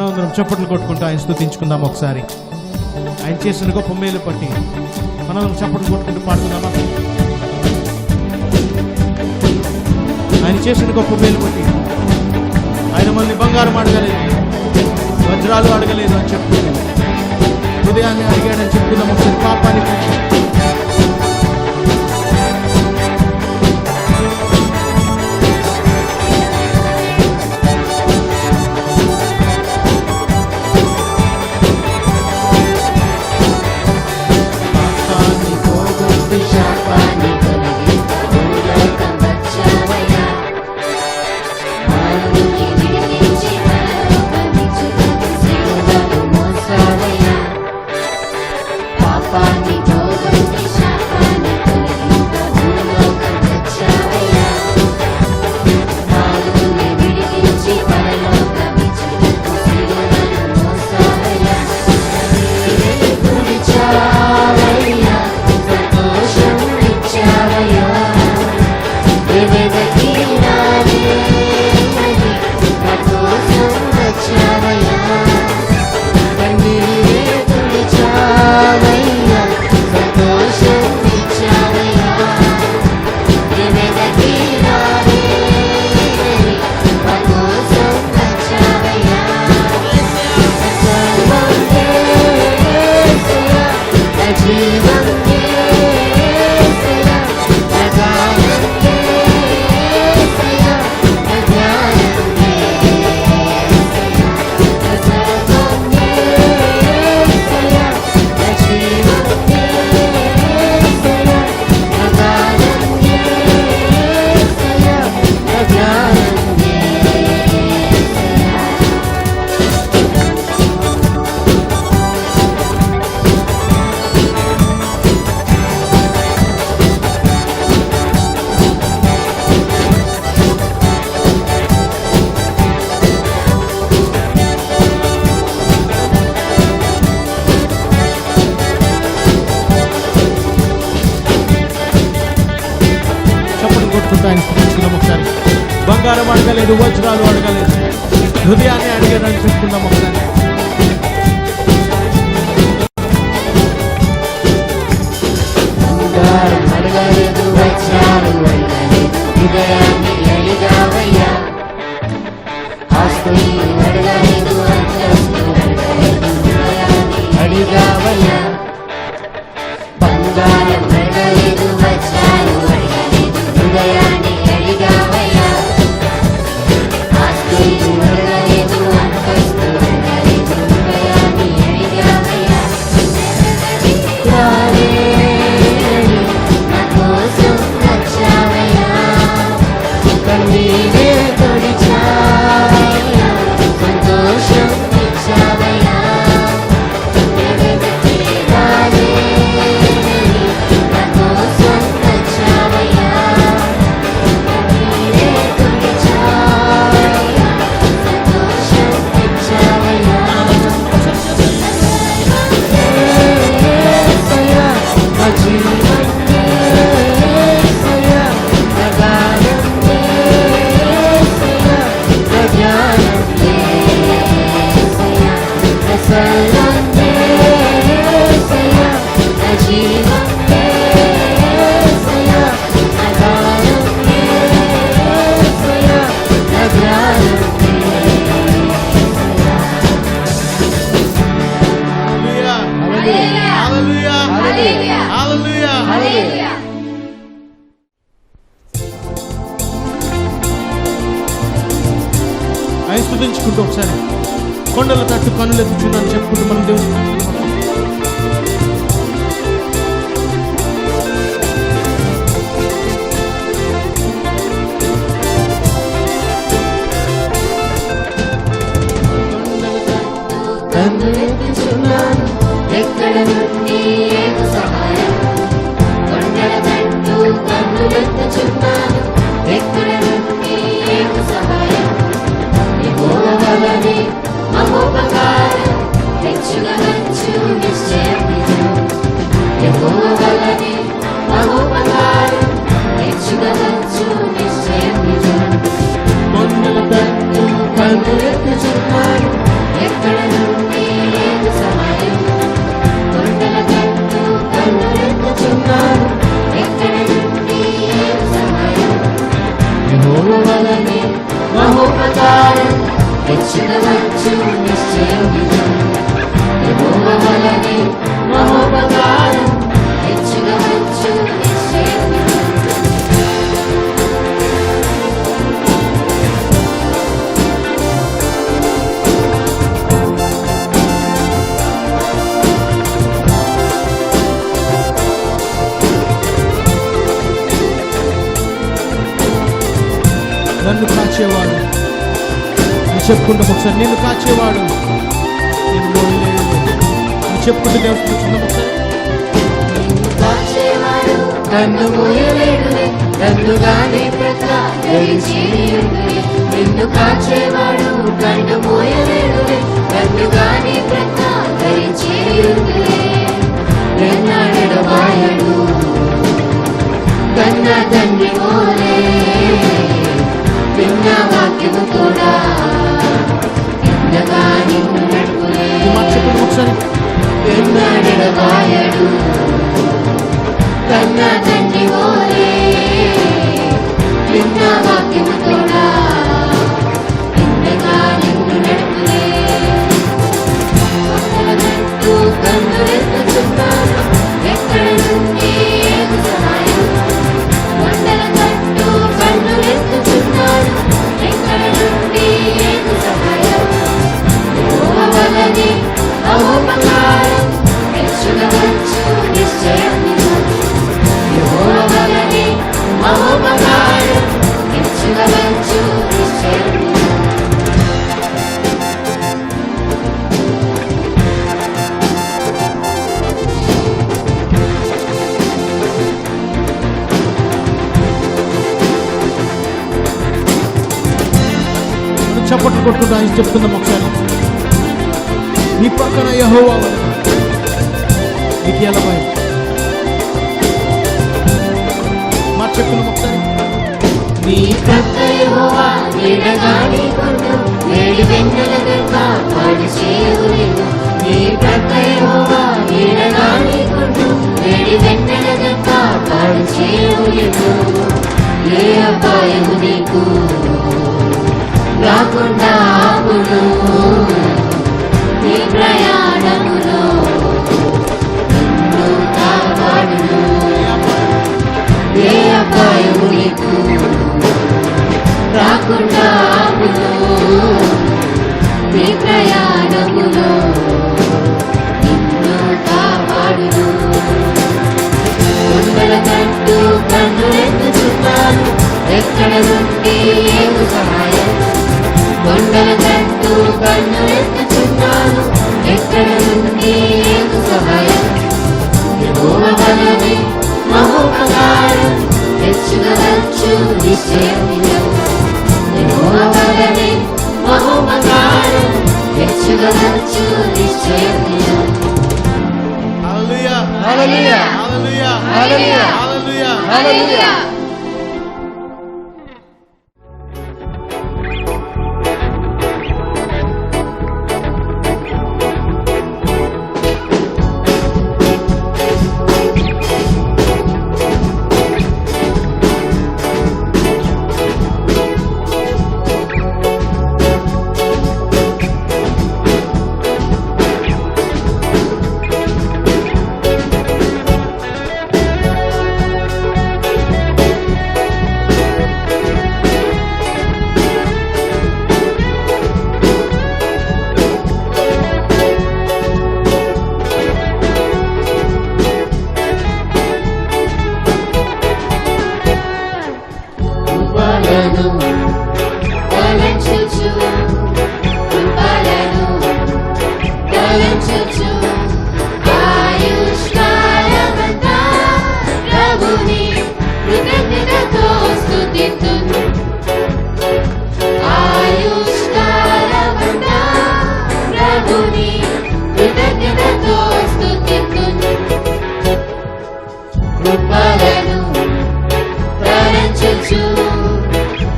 అందరం చప్పట్లు కొట్టుకుంటూ ఆయన స్తుతించుకుందాం. ఒకసారి ఆయన చేసిన గొప్ప మేలు పట్టి మనం చప్పట్లు కొట్టుకుంటూ పాడుకుందామా? ఆయన చేసిన గొప్ప మేలు పట్టి ఆయన మనల్ని బంగారం అడగలేదు, వజ్రాలు అడగలేదు అని చెప్పుకుందాం. హృదయాన్ని అడిగాడని చెప్పుకుందాం. ఒకసారి పాపానికి ఒకసారి బంగారం అడగలేదు, వజ్రాలు అడగలేదు, హృదయాన్ని అడిగాడని చెప్పుకుందాం. ఒకసారి స్తుతించుకుంటూ ఒకసారి కొండల తట్టు కనులెత్తుచున్నాను చెప్పుకుంటూ మనం దేవుడు ఎక్కడ నుండి ఏదో సహాయం, కొండల తట్టు కనులెత్తుచున్నాను, ఎక్కడ నుండి ఏదో సహాయం, యెహోవా వలనే మహోపకారం హెచ్చుగా మెచ్చుకోవచ్చు నిశ్చయం యెహోవా వలనే మహోపకారం మెచ్చుకోవచ్చు నిశ్చయం నన్ను కాచేవాడు నువ్వు చెప్పుకుంటాం ఒకసారి నిన్ను కాచేవాడు నేను మోయలేదు నువ్వు చెప్పుకుంటే దేవుడు కూర్చుందాం ఒకసారి కాచేవాడు కన్ను మూయలేడులే కన్నుగానే ప్రకాశించేయుడులే నిన్ను కాచేవాడు కన్ను మూయలేడులే కన్నుగానే ప్రకాశించేయుడులే ఎన్నడెడబాయడు కన్న తండ్రి మోలే విన్న వాక్యము కూడా ఎంతగా నిన్ను నడుపులే ఈ మాట చెప్పండి ఒకసారి ఎన్నడెడబాయడు కన్న తండ్రి మోలే విన్న వాక్యము కూడా ఎంతగా నిన్ను నడుపులే కొండలగట్టు కన్నులెత్తుచున్నాను ఎక్కడ నుండి ఏగు సహాయం కొండలగట్టు కన్నులెత్తుచున్నాను ఎక్కడ నుండి ఏగు సహాయం యెహోవా వలనే మహోపకారం మెచ్చుకోవచ్చు నిశ్చయం యెహోవా వలనే మహోపకారం మెచ్చుకోవచ్చు నిశ్చయం మనం చప్పట్లు కొట్టుకుంటూ ఆయన చెప్తున్నాం ఒకసారి నీ పక్కన యెహోవా ఉన్నాడు. నీకు ఎలా భయం మాట చెప్తున్నాం ఒకసారి నీ ప్రక్క యెహోవా నీడగాని కొండు వేడి వెన్నెలగా కాపాడు చేయులేను నీ ప్రక్క యెహోవా నీడగాని కొండు వేడి వెన్నెలగా కాపాడు చేయులేను ఏ అపాయము నీకు రాకుండా ఆపును నీ ప్రయాణములో నిన్ను కాపాడును ఏ అపాయము నీకు రాకుండా ఆపును నీ ప్రయాణములో నిన్ను కాపాడును కొండలగట్టు కన్నులెత్తుచున్నాను ఎక్కడ నుండి ఏగు సహాయం కొండలగట్టు కన్నులెత్తుచున్నాను ఎక్కడ నుండి ఏగు సహాయం యెహోవా వలనే మహోపకారం మెచ్చుకోవచ్చు నిశ్చయం యెహోవా వలనే మహోపకారం మెచ్చుకోవచ్చు నిశ్చయం హల్లెలూయా హల్లెలూయా హల్లెలూయా హల్లెలూయా హల్లెలూయా హల్లెలూయా కృపలను తలంచుచు కృపలను తలంచుచు ఆయుష్కాలమంతా ప్రభుని కృతజ్ఞతతో స్తుతింతును ఆయుష్కాలమంతా ప్రభుని కృతజ్ఞతతో స్తుతింతును కృపలను తలంచుచు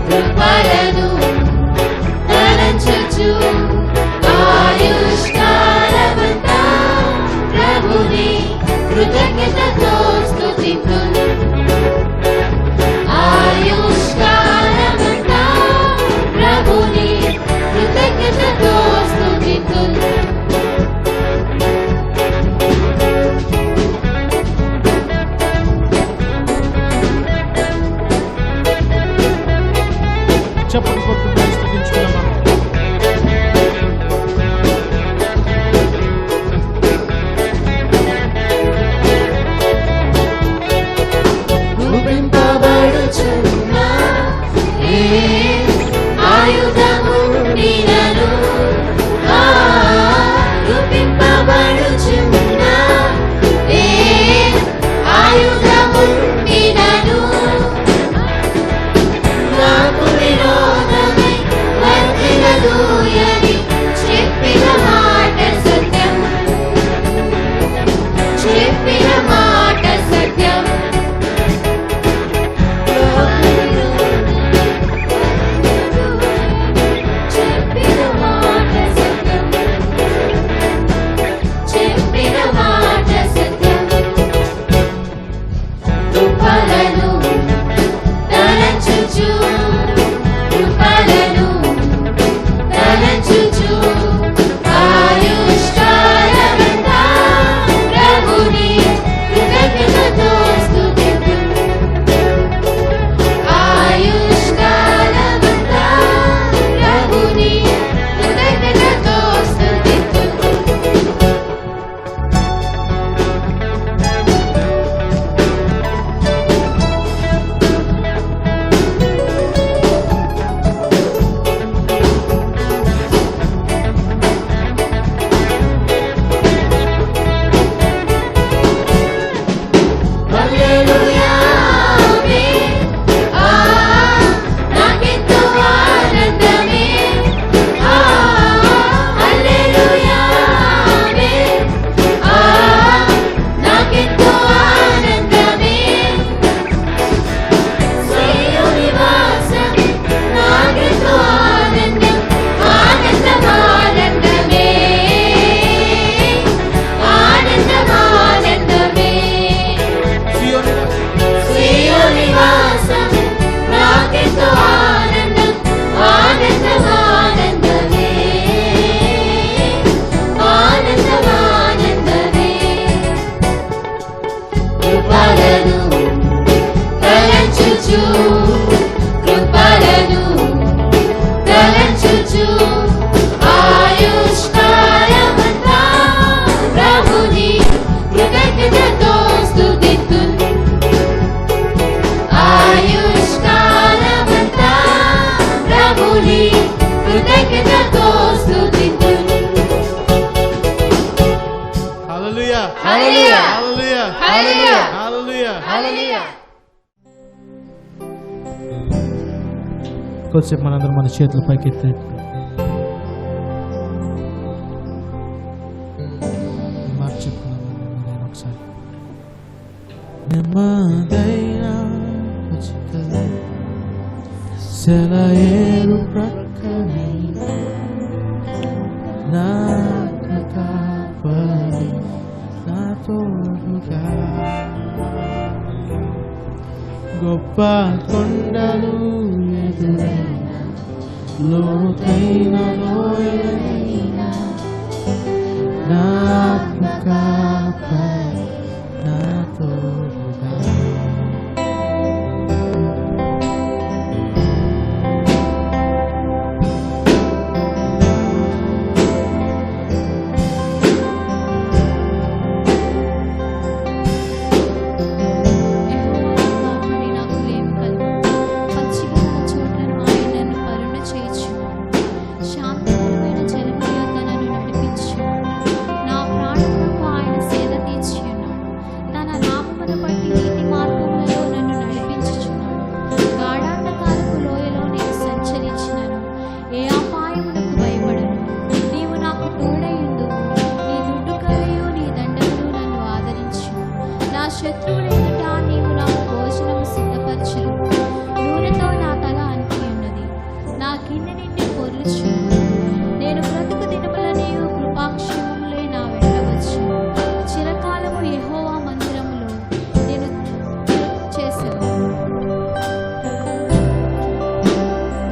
కృపలను తలంచుచు ఆయుష్కాలమంతా ప్రభుని కృతజ్ఞతతో స్తుతింతును ఆయుష్కాలమంతా ప్రభుని కృతజ్ఞతతో తలంచుచు కృపలను తలంచుచు ఆయుష్కాలమంతా ప్రభుని కృతజ్ఞతతో స్తుతింతును ఆయుష్కాలమంతా ప్రభుని కృతజ్ఞతతో స్తుతింతును హల్లెలూయా హల్లెలూయా హల్లెలూయా హల్లెలూయా హల్లెలూయా హల్లెలూయా కొద్దిసేపు మనందరం మన చేతుల పైకి ఎత్తి మార్చుకున్నాం ఒకసారి నెమ్మదైనా సెలయేరు ప్రక్కనే నాకు కాపరి నా తోడుగా గొప్ప కొండలు ఎదురైన లోతైన లోయలైన నాకు కాపరి నా తోడుగా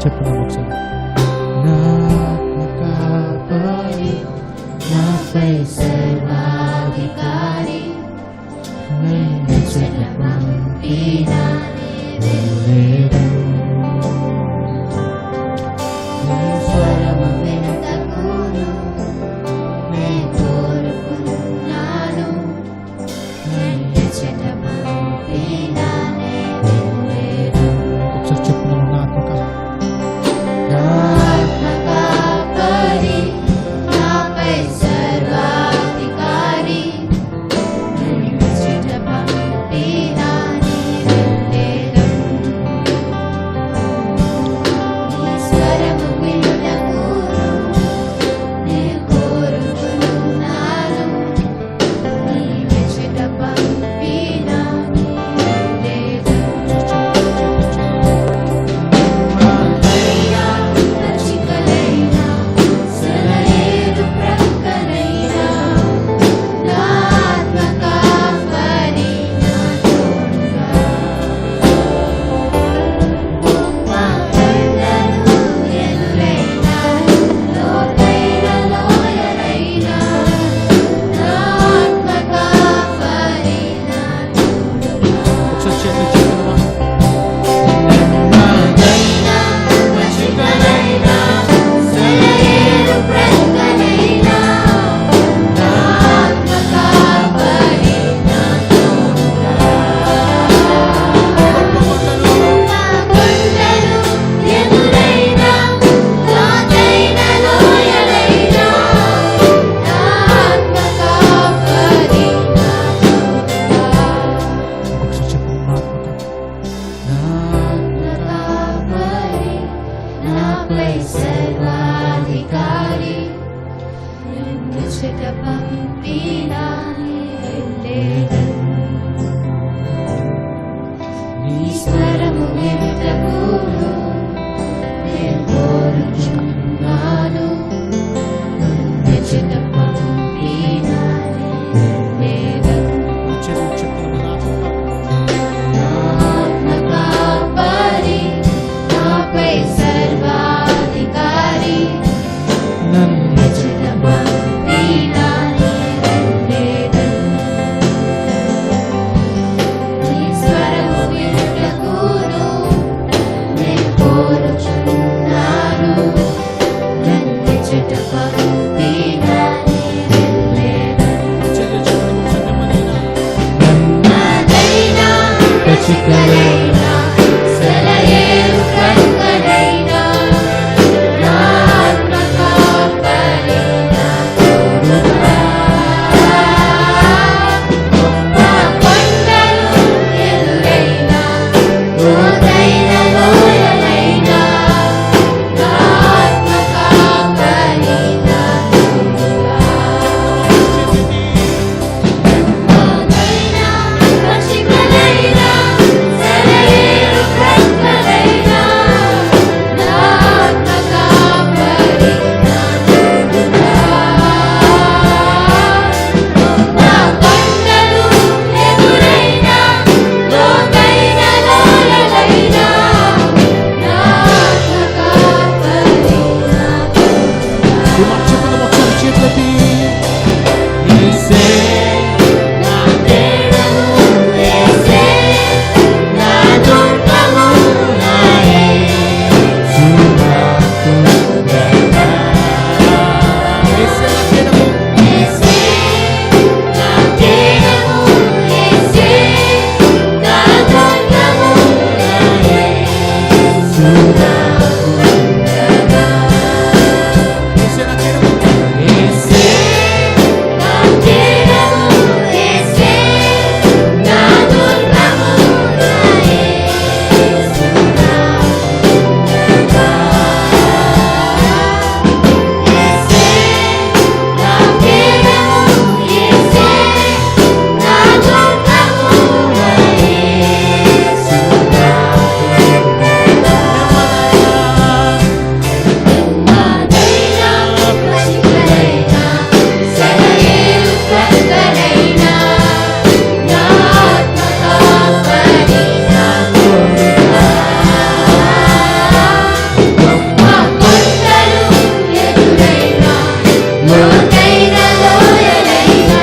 చెప్తున్నాం ఒకసారి నాపై సర్వాధికారి స్వరము వినుటకును నే కోరుకున్నాను నన్ను పంపినానే ఒకసారి చెప్తున్నాం నా ఆత్మకాపరి నాపై సర్వాధికారి నన్ను పంపినానే పచ్చికలైనా సెలయేరు ప్రక్కనైనా నా ఆత్మ కాపరి నా తోడుగా గొప్ప కొండలు ఎదురైనా లోతైన లోయలైనా నా ఆత్మ కాపరి నా తోడుగా నెమ్మదైన పచ్చికలైనా సెలయేరు ప్రక్కనైనా నా ఆత్మ కాపరి నా తోడుగా గొప్ప కొండలు ఎదురైనా లోతైన లోయలైనా నా ఆత్మ కాపరి నా ఈ మాట చెప్పుకుందాం ఒకసారి చేతులెత్తి. యేసే నా దేవుడు యేసే నా దుర్గము నా యేసు నా తోడుగా యేసే నా కేడము. యేసే నా కేడము యేసే నా దుర్గము నా యేసు నా తోడుగా యేసే నా కేడము. యేసే నా కేడము యేసే నా దుర్గము నా యేసు నా తోడుగా యేసే నా కేడము యేసే నా దుర్గము నా యేసు నా తోడుగా నెమ్మదైన పచ్చికలైనా సెలయేరు ప్రక్కనైనా నా ఆత్మ కాపరి నా తోడుగా గొప్ప కొండలు ఎదురైనా లోతైన లోయలైనా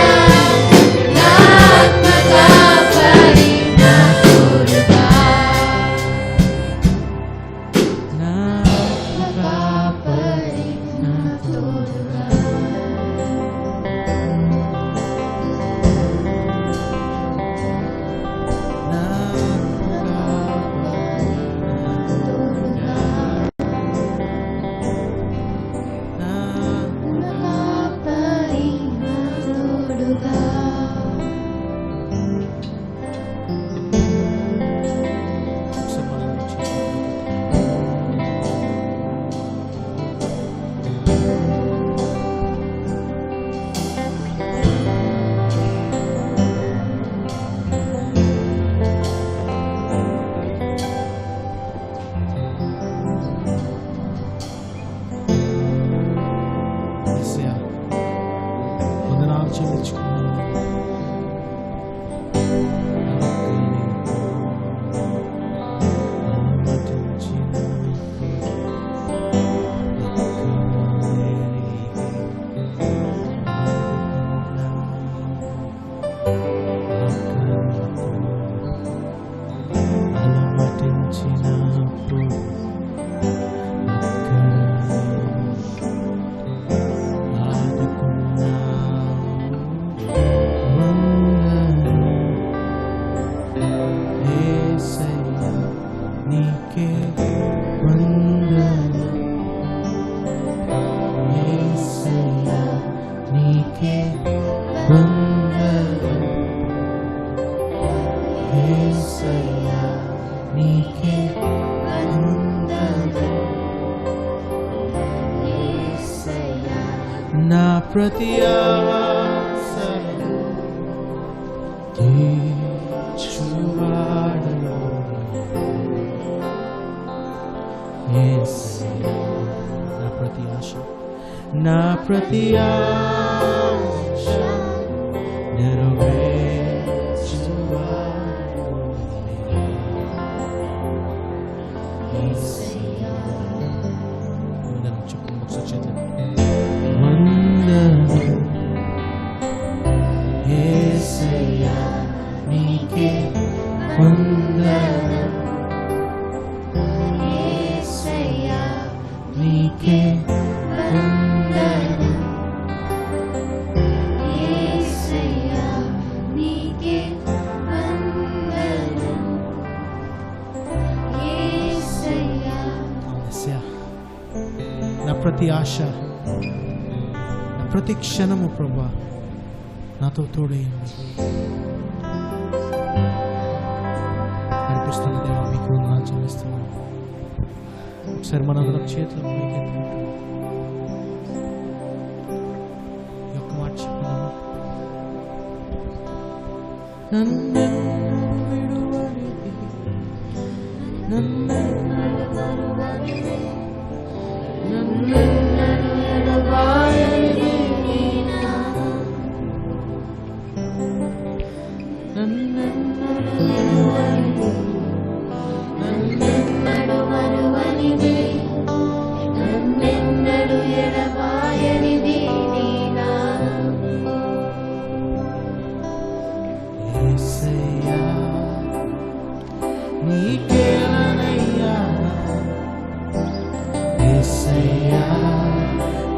నా ఆత్మ కాపరి నా తోడుగా నా కాపరి నా తోడుగా నా నా కాపరి నా తోడుగా యేసయ్యా, వందనాలు చెల్లించుకున్నాను. నీకే వందనం యేసయ్యా, నీకే వందనం యేసయ్యా, నీకే వందనం యేసయ్యా నా ప్రతి ఆశను తీర్చువాడను యేసయ్యా, నా ప్రతి ఆశ నెరవేర్చువాడను యేసయ్యా. వందనం చెప్పుకుందాం ఒకసారి చేతులు. వందనం యేసయ్యా, నీకే వందనం యేసయ్యా నీకే వందనం యేసయ్యా నీకే వందనం ప్రతి ఆశ, నా ప్రతి క్షణము ప్రభా నాతో తోడేయండి. నడిపిస్తున్న దేవా మీకు వందనాలు చెల్లిస్తున్నాను. ఒకసారి మనందరం చేతులు పైకెత్తుకుంటూ ఈ ఒక్క మాట చెప్పుదామా?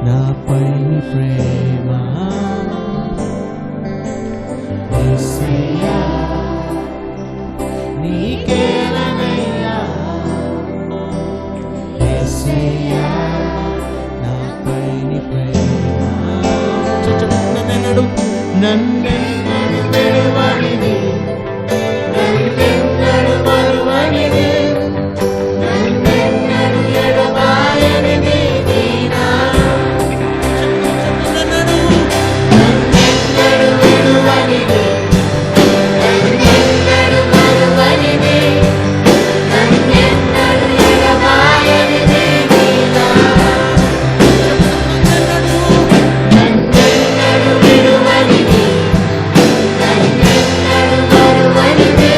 నాపై ప్రేమ యేసయ్యా, నీకేలనయ్యా యేసయ్యా, నాపై ప్రేమ. నన్నెన్నడు నన్నెన్నడు విడువనిది, నన్నెన్నడు మరువనిది, నన్నెన్నడు ఎడబాయనిది నీనా. నన్నెన్నడు విడువనిది, నన్నెన్నడు మరువనిది, నన్నెన్నడు ఎడబాయనిది నీనా. నన్నెన్నడు విడువనిది, నన్నెన్నడు మరువనిది,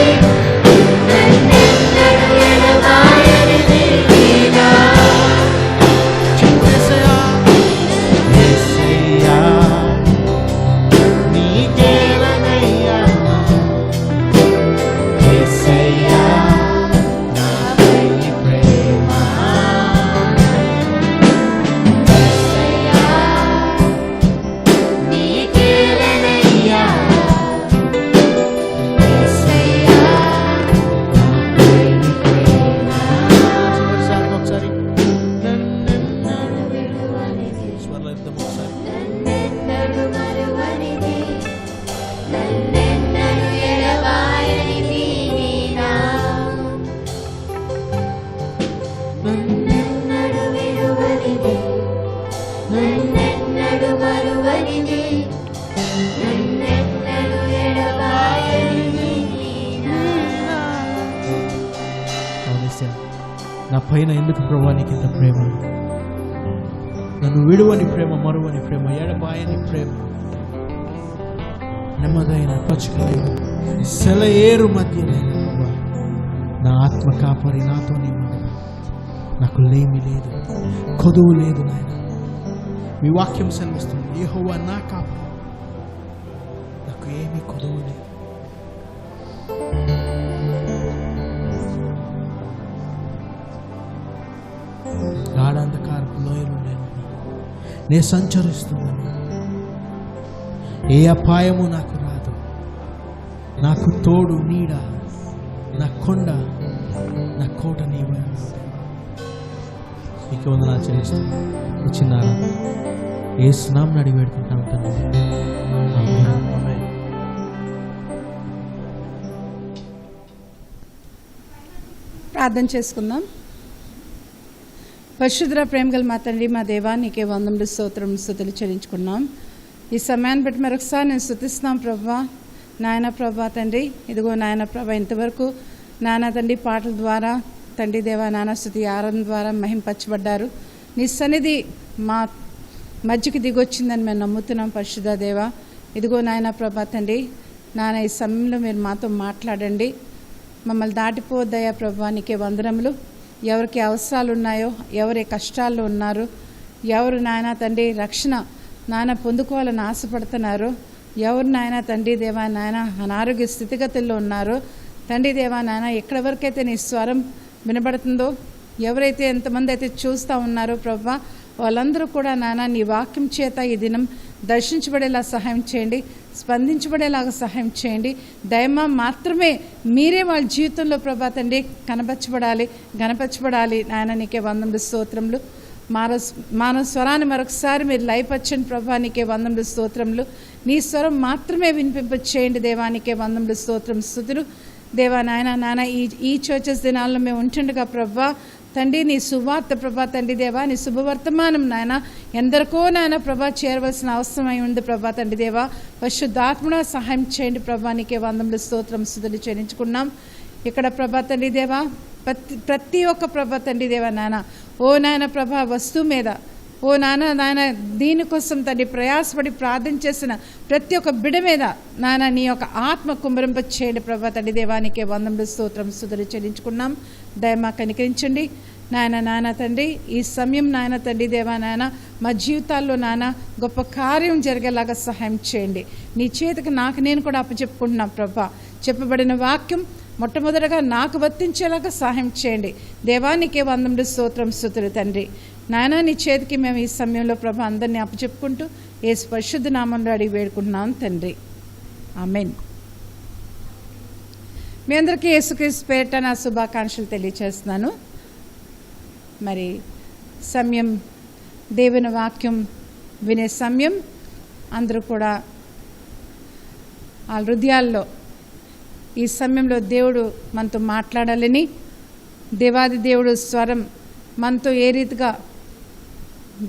నన్నెన్నడు ఎడబాయనిది నీనా. యేసయ్యా, యేసయ్యా, నీకేలనయ్యా యేసయ్యా, నాపై ప్రేమ యేసయ్యా, నీకేలనయ్యా యేసయ్యా, నాపై ప్రేమ. ఒకసారి నన్నెన్నడు విడువనిది, స్వరలిద్దాం ఒకసారి. నన్నెన్నడు మరువనిది, నన్నెన్నడు ఎడబాయనిది నీనా. నన్నెన్నడు విడువనిది, నన్నెన్నడు మరువనిది, నన్నెన్నడు ఎడబాయనిది నీనా. అవునేసా, నా పైన ఎందుకు ప్రభా నీకు ఇంత ప్రేమ? నన్ను విడువని ప్రేమ, మరువని ప్రేమ, ఎడబాయని ప్రేమ, నెమ్మదైన పచ్చికలైన సెలయేరు మధ్య నా ఆత్మ కాపరి నాతో నీవు. నాకు లేమి లేదు, కొదువు లేదు నాయన. మీ వాక్యం సెలవిస్తుంది, యెహోవా నా కాపరి, నాకు ఏమీ కొదువు లేదు. గాఢాంధకారపు లోయలో నేను సంచరిస్తున్నాను. ఏ అపాయము నాకు రాదు. నాకు తోడు నీడ, నా కొండ, నా కోట నీవే. మీకు వందనాలు చెల్లిస్తాను. చిన్నారా, యేసు నామమున అడిగి వేడుకుంటాం తండ్రి. ఆమేన్. ప్రార్థన చేసుకుందాం. పరిశుద్ధ ప్రేమగల మా తండ్రి, మా దేవా, నీకే వందములు, స్తోత్రములు, స్తుతులు చెల్లించుకున్నాం. ఈ సమయాన్ని బట్టి మరొకసారి నేను స్తుతిస్తున్నాం ప్రభా. నాయన ప్రభా తండ్రి, ఇదిగో నాయన ప్రభా, ఇంతవరకు నాన్న తండ్రి పాటల ద్వారా తండ్రి దేవా నాన్న స్తుతి ఆరాధన ద్వారా మహింపరచబడ్డారు. నీ సన్నిధి మా మధ్యకి దిగొచ్చిందని మేము నమ్ముతున్నాం పరిశుద్ధ దేవా. ఇదిగో నాయన ప్రభా తండ్రి, నాన్న ఈ సమయంలో మీరు మాతో మాట్లాడండి. మమ్మల్ని దాటిపోవద్దయా ప్రభా, నీకే వందనములు. ఎవరికి అవసరాలు ఉన్నాయో, ఎవరి కష్టాల్లో ఉన్నారు, ఎవరు నాయన తండ్రి రక్షణ నాయన పొందుకోవాలని ఆశపడుతున్నారు, ఎవరు నాయన తండ్రి దేవా నాయన అనారోగ్య స్థితిగతుల్లో ఉన్నారో తండ్రి దేవా నాయన, ఎక్కడి వరకైతే నీ స్వరం వినబడుతుందో, ఎవరైతే ఎంతమంది అయితే చూస్తూ ఉన్నారో ప్రభా, వాళ్ళందరూ కూడా నాయన నీ వాక్యం చేత ఈ దినం దర్శించబడేలా సహాయం చేయండి, స్పందించబడేలాగా సహాయం చేయండి. దయమ మాత్రమే మీరే వాళ్ళ జీవితంలో ప్రభా తండ్రి కనపరచబడాలి, గణపరచబడాలి. నాయన నీకే వందములు, స్తోత్రములు. మానవ స్వరాన్ని మరొకసారి మీరు లయపరచండి ప్రభా, నీకే వందములు స్తోత్రములు. నీ స్వరం మాత్రమే వినిపింపచేయండి దేవా, నీకే వందములు స్తోత్రం స్తుతులు. దేవా నాయన ఈ చర్చెస్ దినాల్లో మేము ఉంటుండగా ప్రభా తండ్రి, నీ సువార్త ప్రభా తండ్రి దేవా, నీ శుభవర్తమానం నాయన ఎందరికో నాయన ప్రభా చేరవలసిన అవసరమై ఉంది ప్రభా తండ్రి దేవా. పరిశుద్ధాత్మన సహాయం చేయండి ప్రభా, నీకే వందములు స్తోత్రం స్తుతులు చెల్లించుకున్నాం. ఇక్కడ ప్రభా తండ్రి దేవా ప్రతి ఒక్క ప్రభా తండ్రి దేవా నాయన ఓ నాయన ప్రభా వస్తువు మీద ఓ నాయన దీనికోసం తండ్రి ప్రయాసపడి ప్రార్థన చేసిన ప్రతి ఒక్క బిడ మీద నాయన నీ యొక్క ఆత్మ కుమ్మరింప చేయండి ప్రభా తండ్రి దేవానికే వందములు స్తోత్రం స్తుతులు చెల్లించుకున్నాం. దయమా కనికరించండి నాయన తండ్రి. ఈ సమయం నాయన తండ్రి దేవా నాయన మా జీవితాల్లో నాయన గొప్ప కార్యం జరిగేలాగా సహాయం చేయండి. నీ చేతికి నేను కూడా అప్పచెప్పుకుంటున్నాం ప్రభా. చెప్పబడిన వాక్యం మొట్టమొదటగా నాకు వర్తించేలాగా సహాయం చేయండి దేవానికే వందములు స్తోత్రం స్తుతులు తండ్రి. నాయన నీ చేతికి మేము ఈ సమయంలో ప్రభా అందరినీ అప్పచెప్పుకుంటూ యేసు పరిశుద్ధ నామంలో అడిగి వేడుకుంటున్నాం తండ్రి, ఆమేన్. మీ అందరికీ యేసుక్రీస్తు పేరిట నా శుభాకాంక్షలు తెలియచేస్తున్నాను. మరి సమయం దేవుని వాక్యం వినే సమయం. అందరూ కూడా ఆ హృదయాల్లో ఈ సమయంలో దేవుడు మనతో మాట్లాడాలని, దేవాది దేవుడు స్వరం మనతో ఏ రీతిగా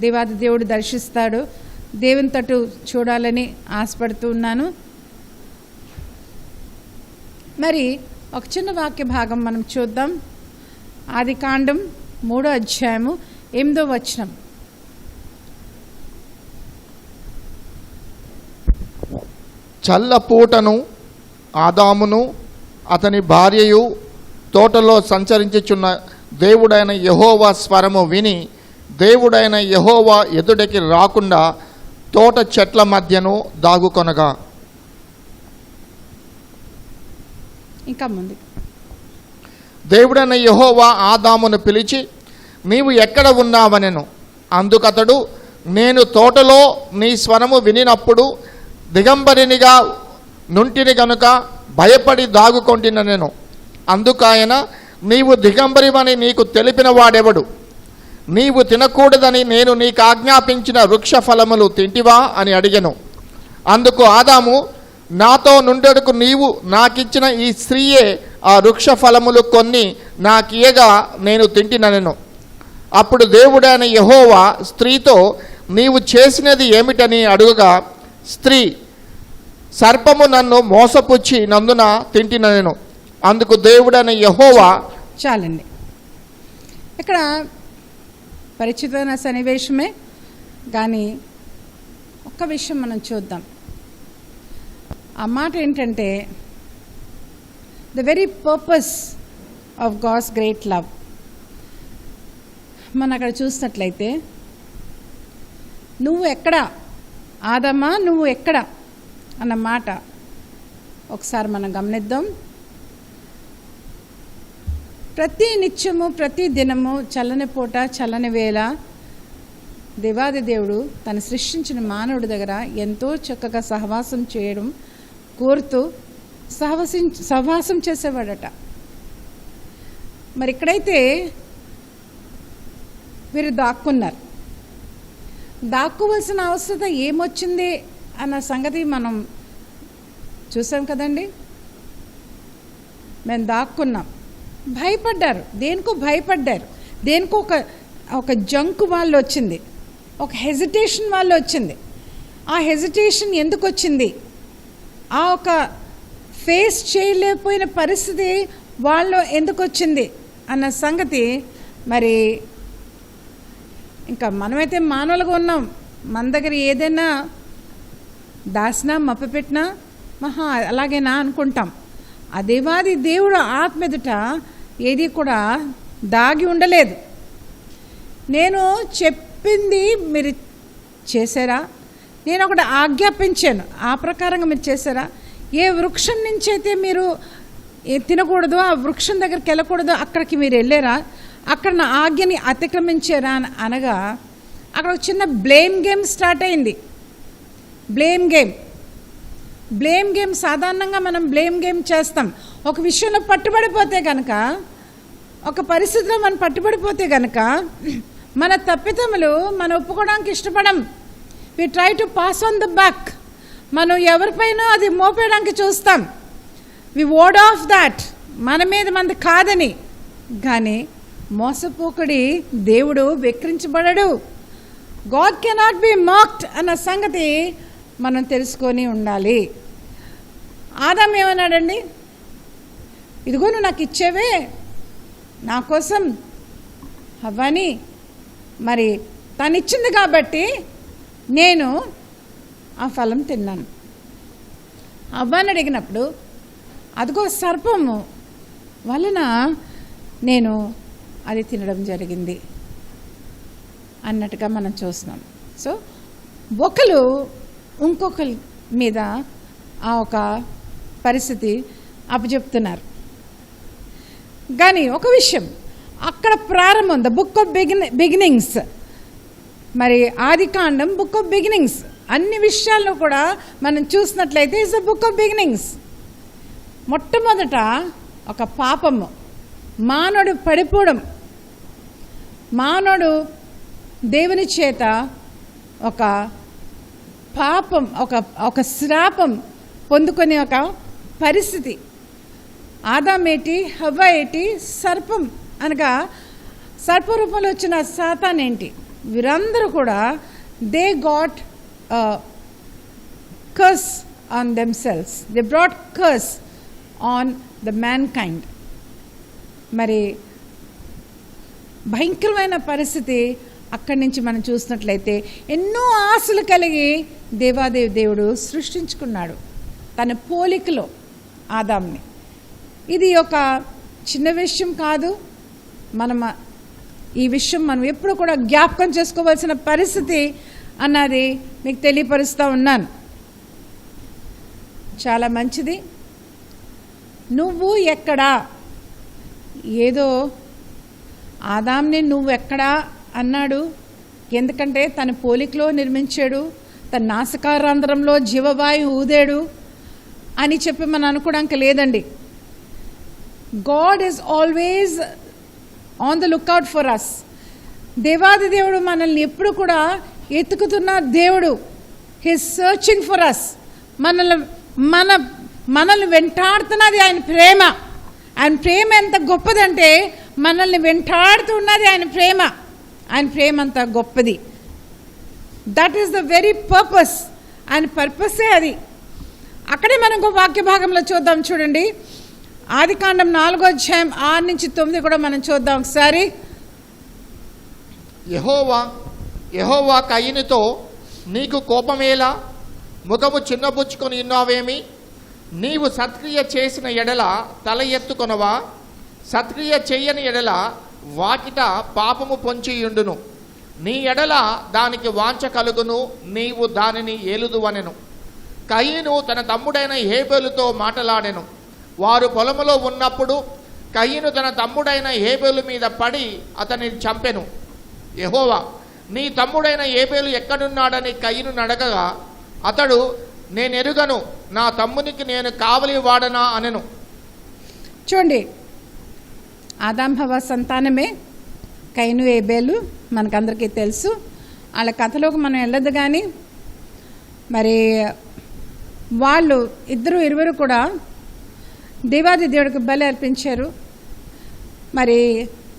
దేవాది దేవుడు దర్శిస్తాడు దేవుని తట్టు చూడాలని ఆశపడుతూ ఉన్నాను. మరి ఒక చిన్న వాక్య భాగం మనం చూద్దాం. ఆదికాండం 3వ అధ్యాయము 8వ వచనం. చల్లపూటను ఆదామును అతని భార్యయు తోటలో సంచరించుచున్న దేవుడైన యెహోవా స్వరము విని దేవుడైన యెహోవా ఎదుటికి రాకుండా తోట చెట్ల మధ్యను దాగుకొనగా. ఇంకా ముందు దేవుడైన యెహోవా ఆదామును పిలిచి నీవు ఎక్కడ ఉన్నావనెను. అందుకతడు నేను తోటలో నీ స్వరము వినినప్పుడు దిగంబరినిగా నుంటిని గనుక భయపడి దాగుకొంటినెను. అందుకాయన నీవు దిగంబరివని నీకు తెలిపిన వాడెవడు? నీవు తినకూడదని నేను నీకు ఆజ్ఞాపించిన వృక్ష ఫలములు తింటివా అని అడిగెను. అందుకు ఆదాము నాతో నుండెడుకు నీవు నాకిచ్చిన ఈ స్త్రీయే ఆ వృక్ష ఫలములు కొన్ని నాకియగా నేను తింటినెను. అప్పుడు దేవుడైన యెహోవా స్త్రీతో నీవు చేసినది ఏమిటని అడుగగా స్త్రీ సర్పము నన్ను మోసపుచ్చి నందున తింటినెను. అందుకు దేవుడైన యెహోవా. చాలండి, ఇక్కడ పరిచితమైన సన్నివేశమే కానీ ఒక్క విషయం మనం చూద్దాం. ఆ మాట ఏంటంటే the very purpose of God's great love. మనం అక్కడ చూసినట్లయితే నువ్వు ఎక్కడ ఆదమ్మా, నువ్వు ఎక్కడ అన్న మాట ఒకసారి మనం గమనిద్దాం. ప్రతి నిత్యము ప్రతి దినము చల్లని పూట చల్లని వేళ దేవాది దేవుడు తను సృష్టించిన మానవుడి దగ్గర ఎంతో చక్కగా సహవాసం చేయడం కోరుతూ సహవాసం చేసేవాడట. మరి ఇక్కడైతే వీరు దాక్కున్నారు. దాక్కోవలసిన అవసరం ఏమొచ్చింది అన్న సంగతి మనం చూసాం కదండి. మేము దాక్కున్నాం, భయపడ్డారు, దేనికో భయపడ్డారు, దేనికో ఒక జంకు వాళ్ళు వచ్చింది, ఒక హెజిటేషన్ వాళ్ళు వచ్చింది. ఆ హెజిటేషన్ ఎందుకు వచ్చింది? ఆ ఒక ఫేస్ చేయలేకపోయిన పరిస్థితి వాళ్ళు ఎందుకు వచ్చింది అన్న సంగతి మరి ఇంకా మనమైతే మానవులుగా ఉన్నాం. మన దగ్గర ఏదైనా దాసినా మప్పపెట్టినా మహా అలాగేనా అనుకుంటాం. అదేవాది దేవుడు ఆత్మెదుట ఏది కూడా దాగి ఉండలేదు. నేను చెప్పింది మీరు చేశారా? నేను ఒకటి ఆజ్ఞాపించాను, ఆ ప్రకారంగా మీరు చేశారా? ఏ వృక్షం నుంచి అయితే మీరు తినకూడదు, ఆ వృక్షం దగ్గరికి వెళ్ళకూడదు, అక్కడికి మీరు వెళ్ళారా? అక్కడ నా ఆజ్ఞని అతిక్రమించారా అని అనగా అక్కడ ఒక చిన్న బ్లేమ్ గేమ్ స్టార్ట్ అయింది. బ్లేమ్ గేమ్ సాధారణంగా మనం బ్లేమ్ గేమ్ చేస్తాం. ఒక విషయంలో పట్టుబడిపోతే కనుక, ఒక పరిస్థితిలో మనం పట్టుబడిపోతే కనుక మన తప్పిదములు మనం ఒప్పుకోవడానికి ఇష్టపడం. We try to pass on the back. మనం ఎవరిపైనా అది మోపేయడానికి చూస్తాం. వి వర్డ్ ఆఫ్ దాట్, మన మీద మంది కాదని. కానీ మోసపోకుడి దేవుడు వెక్రించబడడు. గాడ్ కెనాట్ బి మాక్డ్ అన్న సంగతి మనం తెలుసుకొని ఉండాలి. ఆదాం ఏమన్నాడండి? ఇదిగో నువ్వు నాకు ఇచ్చేవే, నా కోసం అవ్వని, మరి తను ఇచ్చింది కాబట్టి నేను ఆ ఫలం తిన్నాను. అవ్వని అడిగినప్పుడు అదిగో సర్పము వలన నేను అది తినడం జరిగింది అన్నట్టుగా మనం చూస్తున్నాం. సో ఒకరు ఇంకొకరి మీద ఆ ఒక పరిస్థితి అప్పచెప్తున్నారు. కానీ ఒక విషయం అక్కడ ప్రారంభం, ద బుక్ ఆఫ్ బిగినింగ్స్. మరి ఆదికాండం బుక్ ఆఫ్ బిగినింగ్స్. అన్ని విషయాల్లో కూడా మనం చూసినట్లయితే it's the book of beginnings. మొట్టమొదట ఒక పాపము, మానవుడు పడిపోవడం, మానవుడు దేవుని చేత ఒక పాపం, ఒక శ్రాపం పొందుకునే ఒక పరిస్థితి. ఆదాం ఏంటి, హవ్వ ఏంటి, సర్పం అనగా సర్పరూపంలో వచ్చిన సాతాన్ ఏంటి, వీరందరూ కూడా they got curse on themselves. They brought curse on the man kind. మరి భయంకరమైన పరిస్థితి అక్కడి నుంచి మనం చూసినట్లయితే ఎన్నో ఆశలు కలిగి దేవాదేవి దేవుడు సృష్టించుకున్నాడు తన పోలికలో ఆదాంని. ఇది ఒక చిన్న విషయం కాదు. ఈ విషయం మనం ఎప్పుడు కూడా జ్ఞాపకం చేసుకోవాల్సిన పరిస్థితి అన్నది మీకు తెలియపరుస్తూ ఉన్నాను. చాలా మంచిది. నువ్వు ఎక్కడా, ఏదో ఆదాంని నువ్వు ఎక్కడా అన్నాడు. ఎందుకంటే తన పోలికలో నిర్మించాడు, తన నాసికారంధ్రంలో జీవవాయువు ఊదాడు అని చెప్పి మనం అనుకోవడానికి లేదండి. God is always on the lookout for us. దేవాది దేవుడు మనల్ని ఎప్పుడు కూడా ఎత్తుకుతున్న దేవుడు. He's searching for us. మనల్ని వెంటాడుతున్నది ఆయన ప్రేమ. ఆయన ప్రేమ ఎంత గొప్పదంటే మనల్ని వెంటాడుతున్నది ఆయన ప్రేమ. ఆయన ప్రేమ అంత గొప్పది. That is the very purpose. ఆయన పర్పసే అది. అక్కడే మనం ఒక వాక్య భాగంలో చూద్దాం. చూడండి, ఆదికాండం 4వ అధ్యాయం 6 నుంచి 9 కూడా మనం చూద్దాం ఒకసారి. యెహోవా కయీనుతో, నీకు కోపమేలా, ముఖము చిన్నబుచ్చుకొని ఉన్నావేమి? నీవు సత్క్రియ చేసిన ఎడల తల ఎత్తుకొనవా? సత్క్రియ చెయ్యని ఎడల వాకిట పాపము పొంచియుండును. నీ ఎడల దానికి వాంఛ కలుగును, నీవు దానిని ఏలుదువనెను. కయీను తన తమ్ముడైన హేబెలుతో మాటలాడెను. వారు పొలములో ఉన్నప్పుడు కయీను తన తమ్ముడైన హేబెలు మీద పడి అతనిని చంపెను. యెహోవా, నీ తమ్ముడైన హేబెలు ఎక్కడున్నాడని కయీను అడగగా అతడు, నేనెరుగను, నా తమ్మునికి నేను కావలి వాడనా అనెను. చూడండి, ఆదాం హవ్వ సంతానమే కయీను హేబెలు. మనకందరికీ తెలుసు. వాళ్ళ కథలోకి మనం వెళ్ళదు. కానీ మరి వాళ్ళు ఇరువురు కూడా దేవాది దేవుడికి బలి అర్పించారు. మరి